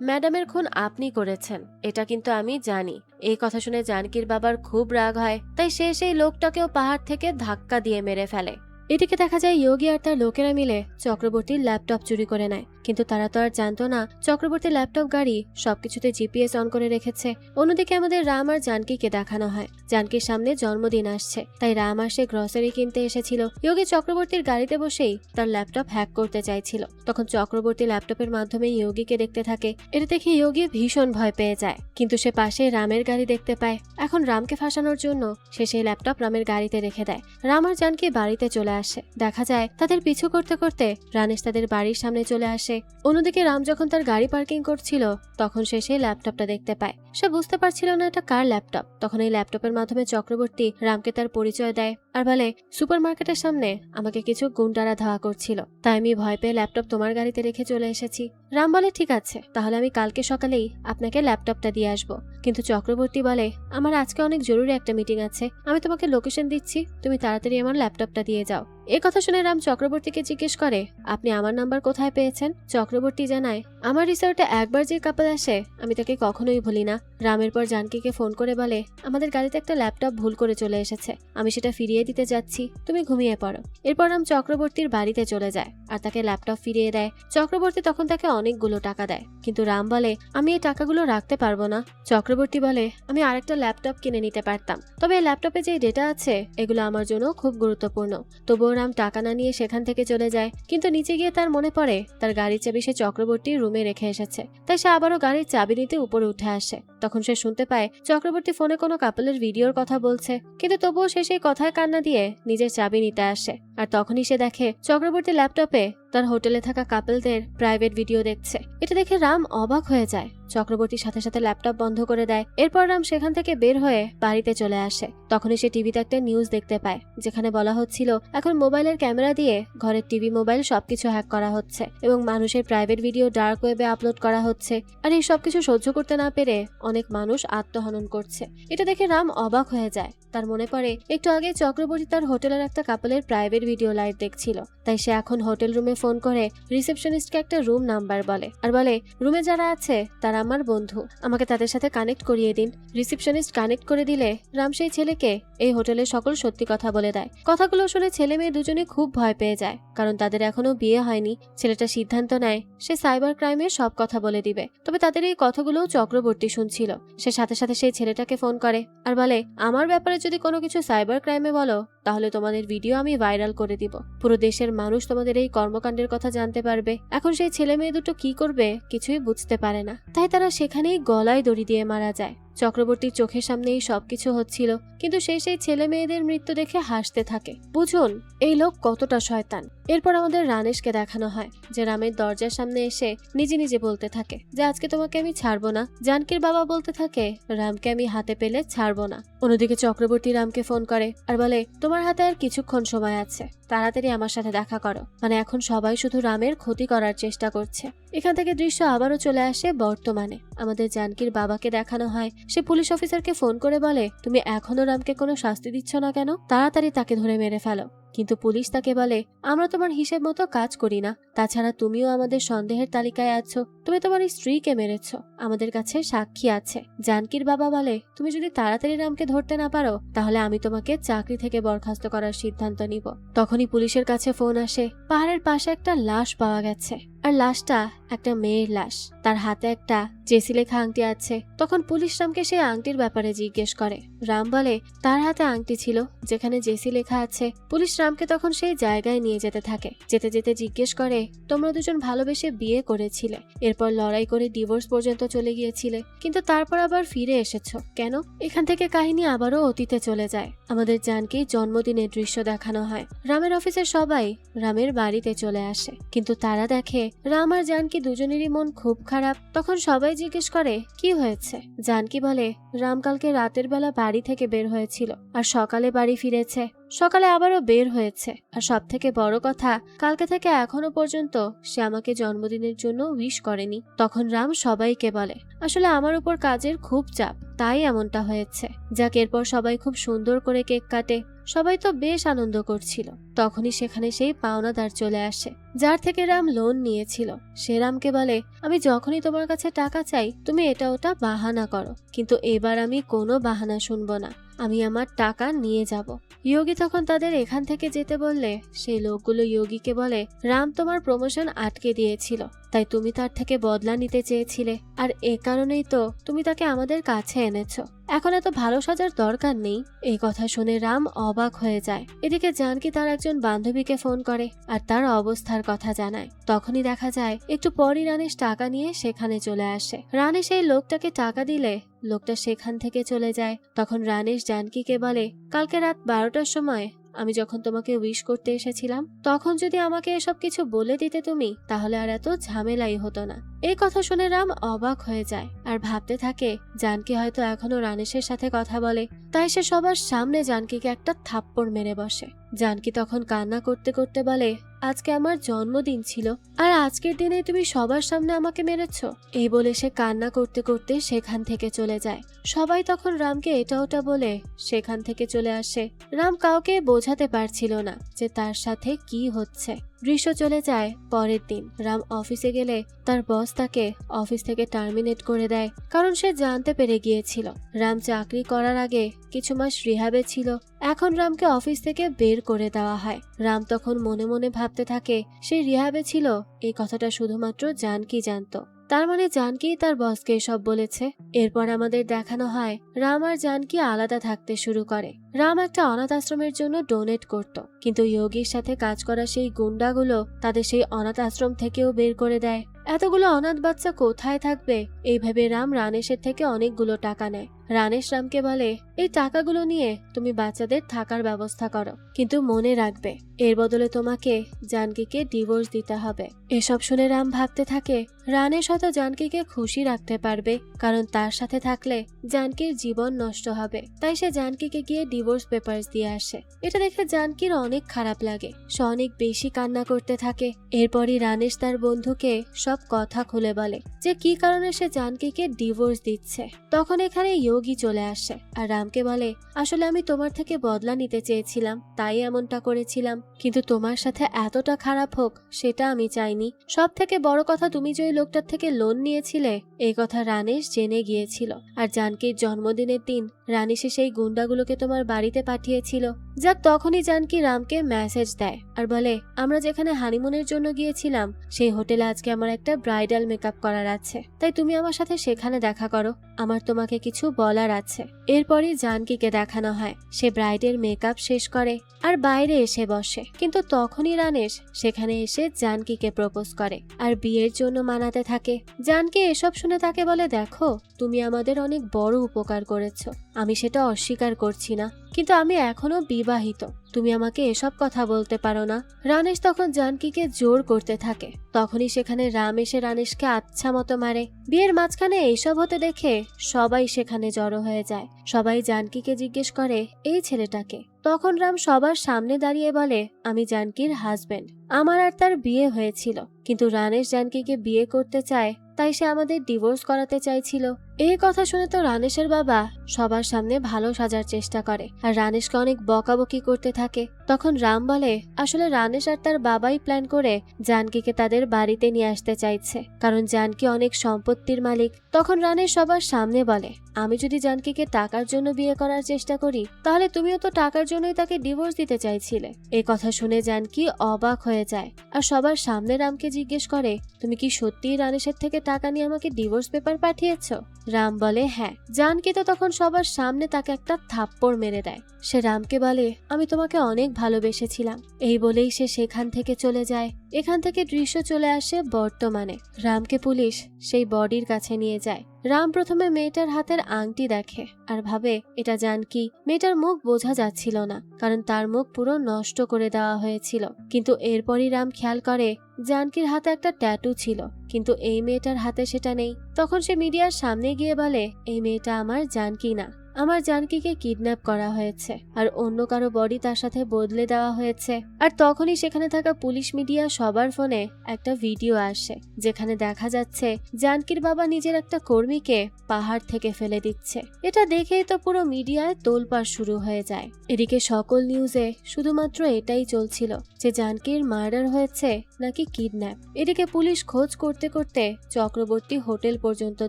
ম্যাডামের খুন আপনি করেছেন, এটা কিন্তু আমি জানি। এই কথা শুনে জানকীর বাবার খুব রাগ হয়, তাই সে সেই লোকটাকেও পাহাড় থেকে ধাক্কা দিয়ে মেরে ফেলে। এদিকে দেখা যায় যোগী আর তার লোকেরা মিলে চক্রবর্তীর ল্যাপটপ চুরি করে নেয়, কিন্তু তারা তো আর জানতো না চক্রবর্তীর ল্যাপটপ গাড়ি সবকিছুতে জিপিএস অন করে রেখেছে। অন্যদিকে আমাদের রাম আর জানকীকে দেখানো হয় জানকীর সামনে জন্মদিন আসছে, তাই রাম আর সে গ্রসারি কিনতে এসেছিল। যোগী চক্রবর্তীর গাড়িতে বসেই তার ল্যাপটপ হ্যাক করতে চাইছিল, তখন চক্রবর্তী ল্যাপটপের মাধ্যমে যোগীকে দেখতে থাকে। এটা দেখে যোগী ভীষণ ভয় পেয়ে যায়, কিন্তু সে পাশে রামের গাড়ি দেখতে পায়। এখন রামকে ফাঁসানোর জন্য সে সেই ল্যাপটপ রামের গাড়িতে রেখে দেয়। রাম আর জানকী বাড়িতে চলে আসে, দেখা যায় তাদের পিছু করতে করতে রানেশ তাদের বাড়ির সামনে চলে আসে। অন্যদিকে রাম যখন তার গাড়ি পার্কিং করছিল তখন সে সেই ল্যাপটপটা দেখতে পায়। সে বুঝতে পারছিল না এটা কার ল্যাপটপ। তখন এই ল্যাপটপের মাধ্যমে চক্রবর্তী রামকে তার পরিচয় দেয় আর বলে সুপারমার্কেটের সামনে আমাকে কিছু গুন্ডারা ধাওয়া করছিল, তাই আমি ভয় পেয়ে ল্যাপটপ তোমার গাড়িতে রেখে চলে এসেছি। রাম বলে ঠিক আছে, তাহলে আমি কালকে সকালেই আপনাকে ল্যাপটপটা দিয়ে আসবো। কিন্তু চক্রবর্তী বলে আমার আজকে অনেক জরুরি একটা মিটিং আছে, আমি তোমাকে লোকেশন দিচ্ছি, তুমি তাড়াতাড়ি আমার ল্যাপটপটা দিয়ে যাও। এ কথা শুনে রাম চক্রবর্তীকে জিজ্ঞেস করে আপনি আমার নাম্বার কোথায় পেয়েছেন? চক্রবর্তী জানায় আমার রিসর্টে একবার যে কাপল আসে আমি তাকে কখনোই ভুলি না। রামের পর জানকীকে ফোন করে বলে আমাদের গাড়িতে একটা ল্যাপটপ ভুল করে চলে এসেছে, আমি সেটা ফিরিয়ে দিতে যাচ্ছি, তুমি ঘুমিয়ে পড়ো। এরপর রাম চক্রবর্তীর বাড়িতে চলে যায় আর তাকে ল্যাপটপ ফিরিয়ে দেয়। চক্রবর্তী তখন তাকে অনেকগুলো টাকা দেয়, কিন্তু রাম বলে আমি এই টাকাগুলো রাখতে পারবো না। চক্রবর্তী বলে আমি আরেকটা ল্যাপটপ কিনে নিতে পারতাম, তবে এই ল্যাপটপে যে ডেটা আছে এগুলো আমার জন্য খুব গুরুত্বপূর্ণ। তবুও রাম টাকা না নিয়ে সেখান থেকে চলে যায়, কিন্তু নিচে গিয়ে তার মনে পড়ে তার গাড়ির চাবি সে চক্রবর্তীর রুমে রেখে এসেছে, তাই সে আবারও গাড়ির চাবি নিতে উপরে উঠে আসে। তখন সে শুনতে পায় চক্রবর্তী ফোনে কোনো কাপলের ভিডিওর কথা বলছে, কিন্তু তবুও সে সেই কথায় কান্না দিয়ে নিজের চাবি নিতে আসে। আর তখনই সে দেখে চক্রবর্তী ল্যাপটপে তার হোটেলে থাকা কাপলদের প্রাইভেট ভিডিও দেখছে। এটা দেখে রাম অবাক হয়ে যায়। চক্রবর্তীর সাথে সাথে ল্যাপটপ বন্ধ করে দেয়। এরপর রাম সেখান থেকে বের হয়ে বাড়িতে চলে আসে। তখনই সে টিভিতে একটা নিউজ দেখতে পায়, যেখানে বলা হচ্ছিল এখন মোবাইলের ক্যামেরা দিয়ে ঘরের টিভি মোবাইল সবকিছু হ্যাক করা হচ্ছে এবং মানুষের প্রাইভেট ভিডিও ডার্ক ওয়েবে আপলোড করা হচ্ছে। আর এই সবকিছু সহ্য করতে না পেরে অনেক মানুষ আত্মহনন করছে। এটা দেখে রাম অবাক হয়ে যায়। তার মনে পড়ে একটু আগে চক্রবর্তী তার হোটেলের একটা কাপলের প্রাইভেট ভিডিও লাইভ দেখছিল, তাই সে এখন হোটেল রুমে ফোন করে রিসেপশনিস্টকে একটা রুম নাম্বার বলে আর বলে রুমে যারা আছে তারা আমার বন্ধু, আমাকে তাদের সাথে কানেক্ট করিয়ে দিন। রিসেপশনিস্ট কানেক্ট করে দিলে রাম সেই ছেলেকে এই হোটেলের সকল সত্যি কথা বলে দেয়। কথাগুলো শুনে ছেলে মেয়ে দুজনে খুব ভয় পেয়ে যায়, কারণ তাদের এখনো বিয়ে হয়নি। ছেলেটা সিদ্ধান্ত নেয় সে সাইবার ক্রাইমের সব কথা বলে দিবে, তবে তাদের এই কথাগুলো চক্রবর্তী শুনছিল। সে সাথে সাথে সেই ছেলেটাকে ফোন করে আর বলে আমার ব্যাপারে যদি কোনো কিছু সাইবার ক্রাইমে বলো তাহলে তোমাদের ভিডিও আমি ভাইরাল করে দিব, পুরো দেশের মানুষ তোমাদের এই কর্মকাণ্ডের কথা জানতে পারবে। এখন সেই ছেলে মেয়ে দুটো কি করবে কিছুই বুঝতে পারে না, তাই তারা সেখানেই গলায় দড়ি দিয়ে মারা যায়। চক্রবর্তীর চোখের সামনেই সবকিছু হচ্ছিল, কিন্তু সেই ছেলে মেয়েদের মৃত্যু দেখে হাসতে থাকে। বুঝুন এই লোক কতটা শয়তান। এরপর আমাদের রানেশকে দেখানো হয় যে রামের দরজার সামনে এসে নিজে নিজে বলতে থাকে যে আজকে তোমাকে আমি ছাড়বো না। জানকীর বাবা বলতে থাকে রামকে আমি হাতে পেলে ছাড়বো না। অন্যদিকে চক্রবর্তী রামকে ফোন করে আর বলে তোমার হাতে আর কিছুক্ষণ সময় আছে, তাড়াতাড়ি আমার সাথে দেখা করো। মানে এখন সবাই শুধু রামের ক্ষতি করার চেষ্টা করছে। এখান থেকে দৃশ্য আবারও চলে আসে বর্তমানে। আমাদের জানকীর বাবাকে দেখানো হয়, সে পুলিশ অফিসারকে ফোন করে বলে, তুমি এখনো রামকে কোনো শাস্তি দিচ্ছ না কেন? তাড়াতাড়ি তাকে ধরে মেরে ফেলো। কিন্তু পুলিশ তাকে বলে, আমরা তোমার হিসেব মতো কাজ করি না, তাছাড়া তুমিও আমাদের সন্দেহের তালিকায় আছো, তুমি তোমার স্ত্রীকে মেরেছ, আমাদের কাছে সাক্ষী আছে। জানকীর বাবা বলে, তুমি যদি তাড়াতাড়ি রামকে ধরতে না পারো তাহলে আমি তোমাকে চাকরি থেকে বরখাস্ত করার সিদ্ধান্ত নিব। তখনই পুলিশের কাছে ফোন আসে, পাহাড়ের পাশে একটা লাশ পাওয়া গেছে, আর লাশটা একটা মেয়ের লাশ, তার হাতে একটা জেসি লেখা আংটি আছে। তখন পুলিশ রামকে সেই আংটির ব্যাপারে জিজ্ঞেস করে। রাম বলে তার হাতে আংটি ছিল যেখানে জেসি লেখা আছে। পুলিশ রামকে তখন সেই জায়গায় নিয়ে যেতে থাকে। যেতে যেতে জিজ্ঞেস করে, তোমরা দুজন ভালোবেসে বিয়ে করেছিলে, এরপর লড়াই করে ডিভোর্স পর্যন্ত চলে গিয়েছিলে, কিন্তু তারপর আবার ফিরে এসেছো কেন? এখান থেকে কাহিনী আবারও অতীতে চলে যায়। আমাদের জানকীর জন্মদিনের দৃশ্য দেখানো হয়। রামের অফিসের সবাই রামের বাড়িতে চলে আসে, কিন্তু তারা দেখে রাম আর জানকী দুজনেরই মন খুব খারাপ। তখন সবাই জিজ্ঞেস করে, কি হয়েছে? জানকী বলে, রাম কালকে রাতের বেলা বাড়ি থেকে বের হয়েছিল আর সকালে বাড়ি ফিরেছে, সকালে আবারও বের হয়েছে, আর সব থেকে বড় কথা, কালকে থেকে এখনো পর্যন্ত সে আমাকে জন্মদিনের জন্য উইশ করেনি। তখন রাম সবাইকে বলে, আসলে আমার উপর কাজের খুব চাপ, তাই এমনটা হয়েছে। যাক, এরপর সবাই খুব সুন্দর করে কেক কাটে, সবাই তো বেশ আনন্দ করছিল। তখনই সেখানে সেই পাওনাদার চলে আসে, যার থেকে রাম লোন নিয়েছিল। সে রামকে বলে, আমি যখনই তোমার কাছে টাকা চাই তুমি এটা ওটা বাহানা করো, কিন্তু এবার আমি কোনো বাহানা শুনবো না, আমি আমার টাকা নিয়ে যাব। যোগী তখন তাদের এখান থেকে যেতে বললে সেই লোকগুলো যোগীকে বলে, রাম তোমার প্রমোশন আটকে দিয়েছিল, তাই তুমি তার থেকে বদলা নিতে চেয়েছিলে, আর এ কারণেই তো তুমি তাকে আমাদের কাছে এনেছো। এখন এত ভালো সাজার দরকার নেই। এই কথা শুনে রাম অবাক হয়ে যায়। এদিকে জানকী তার একজন বান্ধবীকে ফোন করে আর তার অবস্থার কথা জানায়। তখনই দেখা যায় একটু পরই রানেশ টাকা নিয়ে সেখানে চলে আসে। রানেশ এই লোকটাকে টাকা দিলে লোকটা সেখান থেকে চলে যায়। তখন রানেশ জানকীকে বলে, কালকে রাত 12টার সময় আমি যখন তোমাকে উইশ করতে এসেছিলাম তখন যদি আমাকে এসব কিছু বলে দিতে তুমি, তাহলে আর এত ঝামেলাই হতো না। এই কথা শুনে রাম অবাক হয়ে যায় আর ভাবতে থাকে জানকী হয়তো এখনো রানেশের সাথে কথা বলে, তাই সে সবার সামনে জানকীকে একটা থাপ্পড় মেরে বসে। জানকী তখন কান্না করতে করতে বলে, আজকে আমার জন্মদিন ছিল আর আজকের দিনে তুমি সবার সামনে আমাকে মেরেছ। এই বলে সে কান্না করতে করতে সেখান থেকে চলে যায়। সবাই তখন রামকে এটা ওটা বলে সেখান থেকে চলে আসে। রাম কাউকে বোঝাতে পারছিল না যে তার সাথে কি হচ্ছে। দৃশ্য চলে যায় পরের দিন। রাম অফিসে গেলে তার বস তাকে অফিস থেকে টার্মিনেট করে দেয়, কারণ সে জানতে পেরে গিয়েছিল রাম চাকরি করার আগে কিছু মাস রিহ্যাবে ছিল। এখন রামকে অফিস থেকে বের করে দেওয়া হয়। রাম তখন মনে মনে ভাবতে থাকে সে রিহ্যাবে ছিল এই কথাটা শুধুমাত্র জানকী জানতো, তার মানে জানকী তার বসকে এসব বলেছে। এরপর আমাদের দেখানো হয় রাম আর জানকী আলাদা থাকতে শুরু করে। রাম একটা অনাথ আশ্রমের জন্য ডোনেট করত, কিন্তু যোগীর সাথে কাজ করা সেই গুন্ডাগুলো তাদের সেই অনাথ আশ্রম থেকেও বের করে দেয়। এতগুলো অনাথ বাচ্চা কোথায় থাকবে এই ভেবে রাম রানেশের থেকে অনেকগুলো টাকা নেয়। রানেশ রামকে বলে, এই টাকাগুলো নিয়ে তুমি বাচ্চাদের থাকার ব্যবস্থা করো, কিন্তু মনে রাখবে এর বদলে তোমাকে জানকীকে ডিভোর্স দিতে হবে। এসব শুনে রাম ভাবতে থাকে রানেশ হয়তো জানকীকে খুশি রাখতে পারবে, কারণ তার সাথে থাকলে জানকীর জীবন নষ্ট হবে, তাই সে জানকীকে গিয়ে ডিভোর্স পেপারস দিয়ে আসে। এটা দেখে জানকীর অনেক খারাপ লাগে, সে অনেক বেশি কান্না করতে থাকে। এরপরই রানেশ তার বন্ধুকে সব কথা খুলে বলে যে কি কারণে সে জানকীকে ডিভোর্স দিচ্ছে। তখন এখানে যোগী চলে আসে আর রামকে বলে, আসলে আমি তোমার থেকে বদলা নিতে চেয়েছিলাম, তাই এমনটা করেছিলাম, কিন্তু তোমার সাথে এতটা খারাপ হোক সেটা আমি চাইনি। সব থেকে বড় কথা, তুমি যে লোকটার থেকে লোন নিয়েছিলে এই কথা রানেশ জেনে গিয়েছিল, আর জানকীর জন্মদিনের দিন রানেশে সেই গুন্ডাগুলোকে তোমার বাড়িতে পাঠিয়েছিল। যাক, তখনই জানকী রামকে মেসেজ দেয় আর বলে, আমরা যেখানে হানিমুনের জন্য গিয়েছিলাম সেই হোটেলে আজকে আমার একটা ব্রাইডাল মেকআপ করার আছে, তাই তুমি আমার সাথে সেখানে দেখা করো, আমার তোমাকে কিছু বলার আছে। এরপরই জানকীকে দেখানো হয় সে ব্রাইডের মেকআপ শেষ করে আর বাইরে এসে বসে, কিন্তু তখনই রানেশ সেখানে এসে জানকীকে প্রপোজ করে আর বিয়ের জন্য মানাতে থাকে। জানকী এসব শুনে তাকে বলে, দেখো তুমি আমাদের অনেক বড় উপকার করেছো, আমি সেটা অস্বীকার করছি না, কিন্তু আমি এখনো বিবাহিত, তুমি আমাকে এসব কথা বলতে পারো না। রানেশ তখন জানকীকে জোর করতে থাকে। তখনই সেখানে রাম এসে রানেশকে আচ্ছা মতো মারে। বিয়ের মাঝখানে এইসব হতে দেখে সবাই সেখানে জড়ো হয়ে যায়। সবাই জানকীকে জিজ্ঞেস করে এই ছেলেটাকে, তখন রাম সবার সামনে দাঁড়িয়ে বলে, আমি জানকীর হাজবেন্ড, আমার আর তার বিয়ে হয়েছিল, কিন্তু রানেশ জানকীকে বিয়ে করতে চায়, তাই সে আমাদের ডিভোর্স করাতে চাইছিল। এই কথা শুনে তো রানেশের বাবা সবার সামনে ভালো সাজার চেষ্টা করে আর রানেশকে অনেক বকাবকি করতে থাকে। তখন রাম বলে, আসলে রানেশ আর তার বাবাই প্ল্যান করে জানকীকে তাদের বাড়িতে নিয়ে আসতে চাইছে, কারণ জানকী অনেক সম্পত্তির মালিক। তখন রানেশ সবার সামনে বলে, আমি যদি জানকীকে টাকার জন্য বিয়ে করার চেষ্টা করি, তাহলে তুমিও তো টাকার জন্যই তাকে ডিভোর্স দিতে চাইছিলে। এই কথা শুনে জানকী অবাক হয়ে যায় আর সবার সামনে রামকে জিজ্ঞেস করে, তুমি কি সত্যিই রানেশের থেকে টাকা নিয়ে আমাকে ডিভোর্স পেপার পাঠিয়েছ? রাম বলে, হ্যাঁ। জানকী তো তখন সবার সামনে তাকে একটা থাপ্পড় মেরে দেয়। সে রামকে বলে, আমি তোমাকে অনেক ভালোবেসেছিলাম। এই বলেই সে সেখান থেকে চলে যায়। এখান থেকে দৃশ্য চলে আসে বর্তমানে। রামকে পুলিশ সেই বডির কাছে নিয়ে যায়। রাম প্রথমে মেয়েটার হাতের আংটি দেখে আর ভাবে এটা জানকী। মেয়েটার মুখ বোঝা যাচ্ছিল না, কারণ তার মুখ পুরো নষ্ট করে দেওয়া হয়েছিল। কিন্তু এরপরই রাম খেয়াল করে জানকীর হাতে একটা ট্যাটু ছিল, কিন্তু এই মেয়েটার হাতে সেটা নেই। তখন সে মিডিয়ার সামনে গিয়ে বলে, এই মেয়েটা আমার জানকী না, আমার জানকীকে কিডন্যাপ করা হয়েছে আর অন্য কারো বডি তার সাথে বদলে দেওয়া হয়েছে। আর তখনই সেখানে থাকা পুলিশ মিডিয়া সবার ফোনে একটা ভিডিও আসে, যেখানে দেখা যাচ্ছে জানকীর বাবা নিজের একটা কর্মীকে পাহাড় থেকে ফেলে দিচ্ছে। এটা দেখেই তো পুরো মিডিয়ায় তোলপাড় শুরু হয়ে যায়। এদিকে সকল নিউজে শুধুমাত্র এটাই চলছিল যে জানকীর মার্ডার হয়েছে নাকি কিডন্যাপ। এদিকে পুলিশ খোঁজ করতে করতে চক্রবর্তী হোটেল পর্যন্ত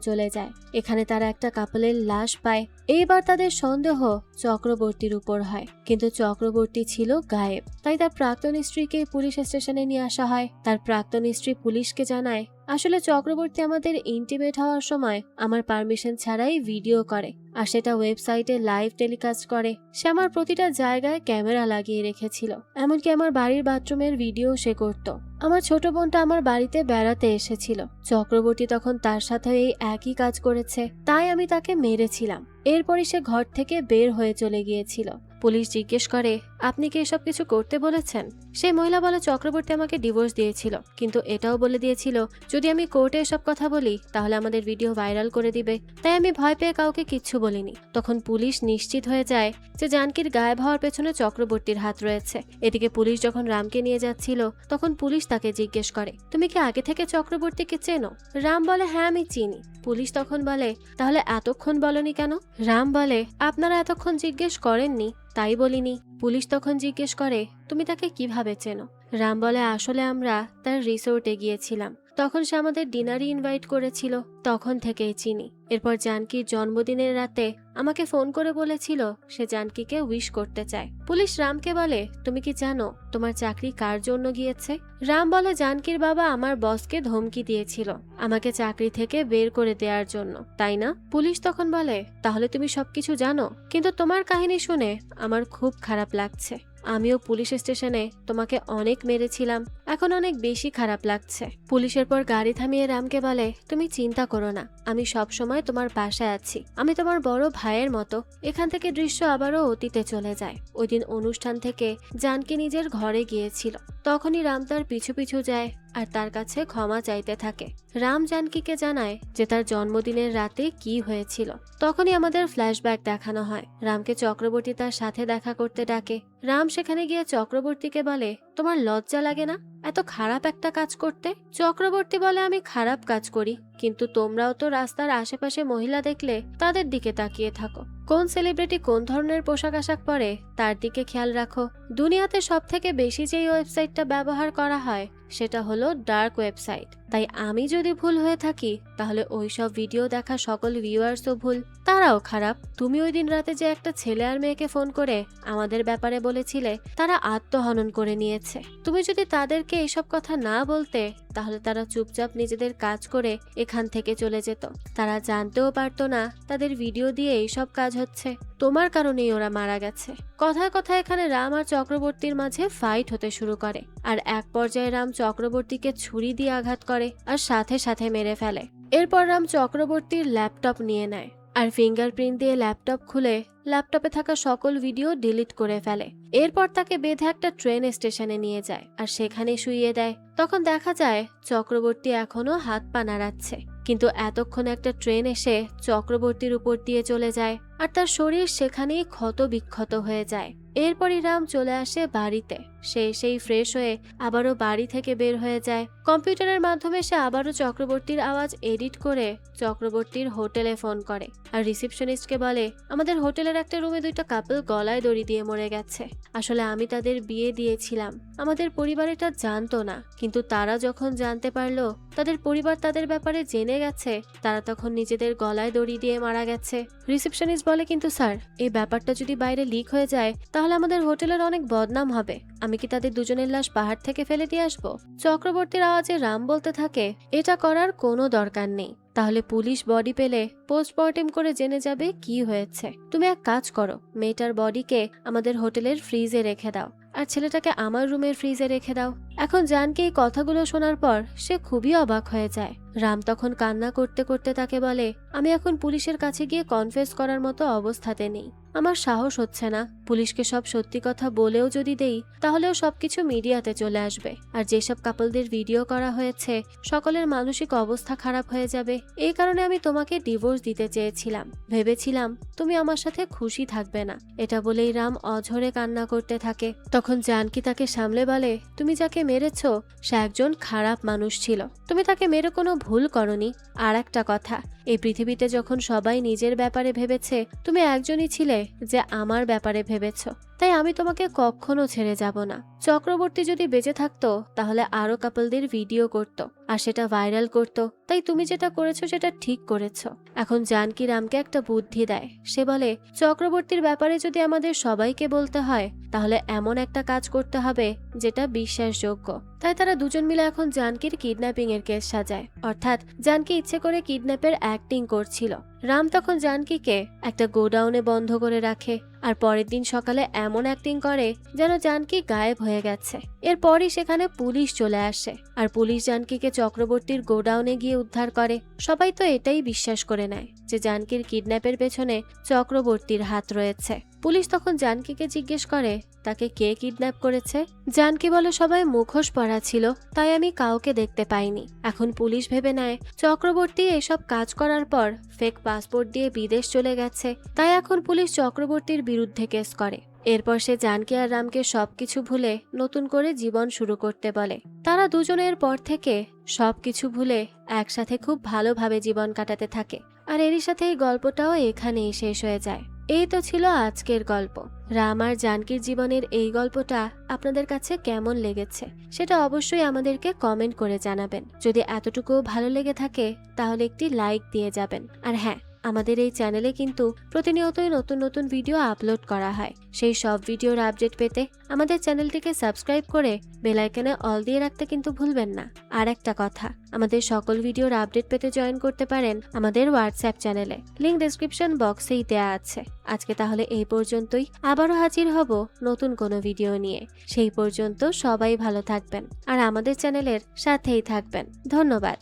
চলে যায়। এখানে তারা একটা কাপলের লাশ পায়। এইবার তাদের সন্দেহ চক্রবর্তীর উপর হয়, কিন্তু চক্রবর্তী ছিল গায়েব। তাই তার প্রাক্তন স্ত্রীকে পুলিশ স্টেশনে নিয়ে আসা হয়। তার প্রাক্তন স্ত্রী পুলিশকে জানায়, আসলে চক্রবর্তী আমাদের ইন্টিমেট হওয়ার সময় আমার পারমিশন ছাড়াই ভিডিও করে আর সেটা ওয়েবসাইটে লাইভ টেলিকাস্ট করে। সে আমার প্রতিটা জায়গায় ক্যামেরা লাগিয়ে রেখেছিল, এমনকি আমার বাড়ির বাথরুমের ভিডিও সে করত। আমার ছোট বোনটা আমার বাড়িতে বেড়াতে এসেছিল, চক্রবর্তী তখন তার সাথে এই একই কাজ করেছে, তাই আমি তাকে মেরেছিলাম। এরপরই সে ঘর থেকে বের হয়ে চলে গিয়েছিল। পুলিশ জিজ্ঞেস করে, আপনি কি এসব কিছু করতে বলেছেন? সেই মহিলা বলে, চক্রবর্তী আমাকে ডিভোর্স দিয়েছিল, কিন্তু এটাও বলে দিয়েছিল যদি আমি কোর্টে এসব কথা বলি তাহলে আমাদের ভিডিও ভাইরাল করে দিবে, তাই আমি ভয় পেয়ে কাউকে কিচ্ছু বলিনি। তখন পুলিশ নিশ্চিত হয়ে যায় যে জানকীর গায়েব হওয়ার পেছনে চক্রবর্তীর হাত রয়েছে। এদিকে পুলিশ যখন রামকে নিয়ে যাচ্ছিল, তখন পুলিশ তাকে জিজ্ঞেস করে, তুমি কি আগে থেকে চক্রবর্তীকে চেনো? রাম বলে, হ্যাঁ আমি চিনি। পুলিশ তখন বলে, তাহলে এতক্ষণ বলনি কেন? রাম বলে, আপনারা এতক্ষণ জিজ্ঞেস করেননি তাই বলিনি। পুলিশ তখন জিজ্ঞেস করে, তুমি তাকে কিভাবে চেনো? রাম বলে, আসলে আমরা তার রিসোর্টে গিয়েছিলাম, তখন সে আমাদের ডিনারে ইনভাইট করেছিল, তখন থেকেই চিনি। এরপর জানকীর জন্মদিনের রাতে আমাকে ফোন করে বলেছিল সে জানকীকে উইশ করতে চায়। পুলিশ রামকে বলে, তুমি কি জানো তোমার চাকরি কার জন্য গিয়েছে? রাম বলে, জানকীর বাবা আমার বসকে ধমকি দিয়েছিল আমাকে চাকরি থেকে বের করে দেওয়ার জন্য, তাই না? পুলিশ তখন বলে, তাহলে তুমি সবকিছু জানো, কিন্তু তোমার কাহিনী শুনে আমার খুব খারাপ লাগছে। আমিও পুলিশ স্টেশনে তোমাকে অনেক মেরেছিলাম, এখন অনেক বেশি খারাপ লাগছে। পুলিশের পর গাড়ি থামিয়ে রামকে বলে, তুমি চিন্তা করো না, আমি সব সময় তোমার পাশে আছি, আমি তোমার বড় ভাইয়ের মতো। এখান থেকে দৃশ্য আবারও অতীতে চলে যায়। ওই দিন অনুষ্ঠান থেকে জানকী নিজের ঘরে গিয়েছিল, তখনই রাম তার পিছু পিছু যায় আর তার কাছে ক্ষমা চাইতে থাকে। রাম জানকীকে জানায় যে তার জন্মদিনের রাতে কি হয়েছিল। তখনই আমাদের ফ্ল্যাশব্যাক দেখানো হয়। রামকে চক্রবর্তী তার সাথে দেখা করতে ডাকে। রাম সেখানে গিয়ে চক্রবর্তীকে বলে, তোমার লজ্জা লাগে না এত খারাপ একটা কাজ করতে? চক্রবর্তী বলে, আমি খারাপ কাজ করি, কিন্তু তোমরাও তো রাস্তার আশেপাশে মহিলা দেখলে তাদের দিকে তাকিয়ে থাকো। কোন সেলিব্রিটি কোন ধরনের পোশাক আশাক পরে তার দিকে খেয়াল রাখো। দুনিয়াতে সব থেকে বেশি যেই ওয়েবসাইটটা ব্যবহার করা হয় সেটা হলো ডার্ক ওয়েবসাইট। তাই আমি যদি ভুল হয়ে থাকি তাহলে ওইসব ভিডিও দেখা সকল ভিউয়ার্সও ভুল, তারাও খারাপ। তুমি ওই দিন রাতে যে একটা ছেলে আর মেয়েকে ফোন করে আমাদের ব্যাপারে বলেছিলে তারা আত্মহনন করে নিয়েছে, তুমি যদি তাদেরকে এইসব কথা না বলতে তাহলে তারা চুপচাপ নিজেদের কাজ করে এখান থেকে চলে যেত। তারা জানতেও পারতো না তাদের ভিডিও দিয়ে এইসব কাজ হচ্ছে, তোমার কারণেই ওরা মারা গেছে। কথায় কথায় এখানে রাম আর চক্রবর্তীর মাঝে ফাইট হতে শুরু করে আর এক পর্যায়ে রাম চক্রবর্তীকে ছুরি দিয়ে আঘাত করে আর সাথে সাথে মেরে ফেলে। এরপর রাম চক্রবর্তীর ল্যাপটপ নিয়ে নেয় আর ফিঙ্গারপ্রিন্ট দিয়ে ল্যাপটপ খুলে ল্যাপটপে থাকা সকল ভিডিও ডিলিট করে ফেলে। এরপর তাকে বেঁধে একটা ট্রেন স্টেশনে নিয়ে যায় আর সেখানে শুইয়ে দেয়। তখন দেখা যায় চক্রবর্তী এখনো হাত পা নাড়াচ্ছে, কিন্তু এতক্ষণ একটা ট্রেন এসে চক্রবর্তীর উপর দিয়ে চলে যায়। আর তার শরীর সেখানেই ক্ষত বিক্ষত হয়ে যায়। এরপরই রাম চলে আসে বাড়িতে। সে সেই ফ্রেশ হয়ে আবারও বাড়ি থেকে বের হয়ে যায়। কম্পিউটারের মাধ্যমে সে আবারও চক্রবর্তীর আওয়াজ এডিট করে চক্রবর্তীর হোটেলে ফোন করে আর রিসেপশনিস্টকে বলে, আমাদের হোটেলের একটা রুমে 2টা কাপল গলায় দড়ি দিয়ে মরে গেছে। আসলে আমি তাদের বিয়ে দিয়েছিলাম, আমাদের পরিবার এটা জানতো না, কিন্তু তারা যখন জানতে পারলো তাদের পরিবার তাদের ব্যাপারে জেনে গেছে, তারা তখন নিজেদের গলায় দড়ি দিয়ে মারা গেছে। রিসেপশনিস্ট বলে, কিন্তু স্যার, এই ব্যাপারটা যদি বাইরে লিক হয়ে যায় তাহলে আমাদের হোটেলের অনেক বদনাম হবে। আমি কি তাদের দুজনের লাশ পাহাড় থেকে ফেলে দিয়ে আসবো? চক্রবর্তীর আওয়াজে রাম বলতে থাকে, এটা করার কোনো দরকার নেই। তাহলে পুলিশ বডি পেলে পোস্টমর্টেম করে জেনে যাবে কি হয়েছে। তুমি এক কাজ করো, মেয়েটার বডিকে আমাদের হোটেলের ফ্রিজে রেখে দাও আর ছেলেটাকে আমার রুমের ফ্রিজে রেখে দাও। এখন জানকি এই কথাগুলো শোনার পর সে খুবই অবাক হয়ে যায়। রাম তখন কান্না করতে করতে তাকে বলে, আমি এখন পুলিশের কাছে গিয়ে কনফেস করার মতো অবস্থাতে নেই, আমার সাহস হচ্ছে না। পুলিশকে সব সত্যি কথা বলেও যদি দেই তাহলেও সবকিছু মিডিয়াতে চলে আসবে, আর যেসব কাপলদের ভিডিও করা হয়েছে সকলের মানসিক অবস্থা খারাপ হয়ে যাবে। এই কারণে আমি তোমাকে ডিভোর্স দিতে চেয়েছিলাম, ভেবেছিলাম তুমি আমার সাথে খুশি থাকবে না। এটা বলেই রাম অঝরে কান্না করতে থাকে। তখন জানকি তাকে সামলে বলে, তুমি যাকে মেরেছো সে একজন খারাপ মানুষ ছিল, তুমি তাকে মেরে কোনো ভুল করনি। আর একটা কথা, এই পৃথিবীতে যখন সবাই নিজের ব্যাপারে ভেবেছে তুমি একজনই ছিলে যে আমার ব্যাপারে ভেবেছ, তাই আমি তোমাকে কখনো ছেড়ে যাব না। চক্রবর্তী যদি বেঁচে থাকতো তাহলে আরো কাপলদের ভিডিও করত আর সেটা ভাইরাল করত, তাই তুমি যেটা করেছো সেটা ঠিক করেছো। এখন জানকি রামকে একটা বুদ্ধি দেয়। সে বলে, চক্রবর্তীর ব্যাপারে যদি আমাদের সবাইকে বলতে হয় তাহলে এমন একটা কাজ করতে হবে যেটা বিশ্বাসযোগ্য। তাই তারা দুজন মিলে এখন জানকির কিডন্যাপিং এর কেস সাজায়, অর্থাৎ জানকি ইচ্ছে করে কিডন্যাপের অ্যাক্টিং করছিল। রাম তখন জানকিকে একটা গোডাউনে বন্ধ করে রাখে আর পরের দিন সকালে এমন অ্যাক্টিং করে যেন জানকি গায়েব হয়ে গেছে। এরপরই সেখানে পুলিশ চলে আসে আর পুলিশ জানকিকে চক্রবর্তীর গোডাউনে গিয়ে উদ্ধার করে। সবাই তো এটাই বিশ্বাস করে নেয় যে জানকির কিডন্যাপের পেছনে চক্রবর্তীর হাত রয়েছে। পুলিশ তখন জানকিকে জিজ্ঞেস করে তাকে কে কিডন্যাপ করেছে। জানকি বলে, সবাই মুখোশ পরা ছিল, তাই আমি কাউকে দেখতে পাইনি। এখন পুলিশ ভেবে নেয় চক্রবর্তী এসব কাজ করার পর ফেক পাসপোর্ট দিয়ে বিদেশ চলে গেছে, তাই এখন পুলিশ চক্রবর্তীর বিরুদ্ধে কেস করে। এরপর সে জানকি আর রামকে সবকিছু ভুলে নতুন করে জীবন শুরু করতে বলে। তারা দুজনের পর থেকে সবকিছু ভুলে একসাথে খুব ভালোভাবে জীবন কাটাতে থাকে। আর এরই সাথে এই গল্পটাও এখানেই শেষ হয়ে যায়। এই তো ছিল আজকের গল্প। রাম আর জানকির জীবনের এই গল্পটা আপনাদের কাছে কেমন লেগেছে সেটা অবশ্যই আমাদেরকে কমেন্ট করে জানাবেন। যদি এতটুকু ভালো লেগে থাকে তাহলে একটি লাইক দিয়ে যাবেন। আর হ্যাঁ, আমাদের এই চ্যানেলে কিন্তু প্রতিনিয়তই নতুন নতুন ভিডিও আপলোড করা হয়। সেই সব ভিডিওর আপডেট পেতে আমাদের চ্যানেলটিকে সাবস্ক্রাইব করে বেল আইকনে অল দিয়ে রাখতে কিন্তু ভুলবেন না। আর একটা কথা, আমাদের সকল ভিডিওর আপডেট পেতে জয়েন করতে পারেন আমাদের হোয়াটসঅ্যাপ চ্যানেলে, লিংক ডেসক্রিপশন বক্সেই দেওয়া আছে। আজকে তাহলে এই পর্যন্তই, আবারও হাজির হব নতুন কোনো ভিডিও নিয়ে। সেই পর্যন্ত সবাই ভালো থাকবেন আর আমাদের চ্যানেলের সাথেই থাকবেন। ধন্যবাদ।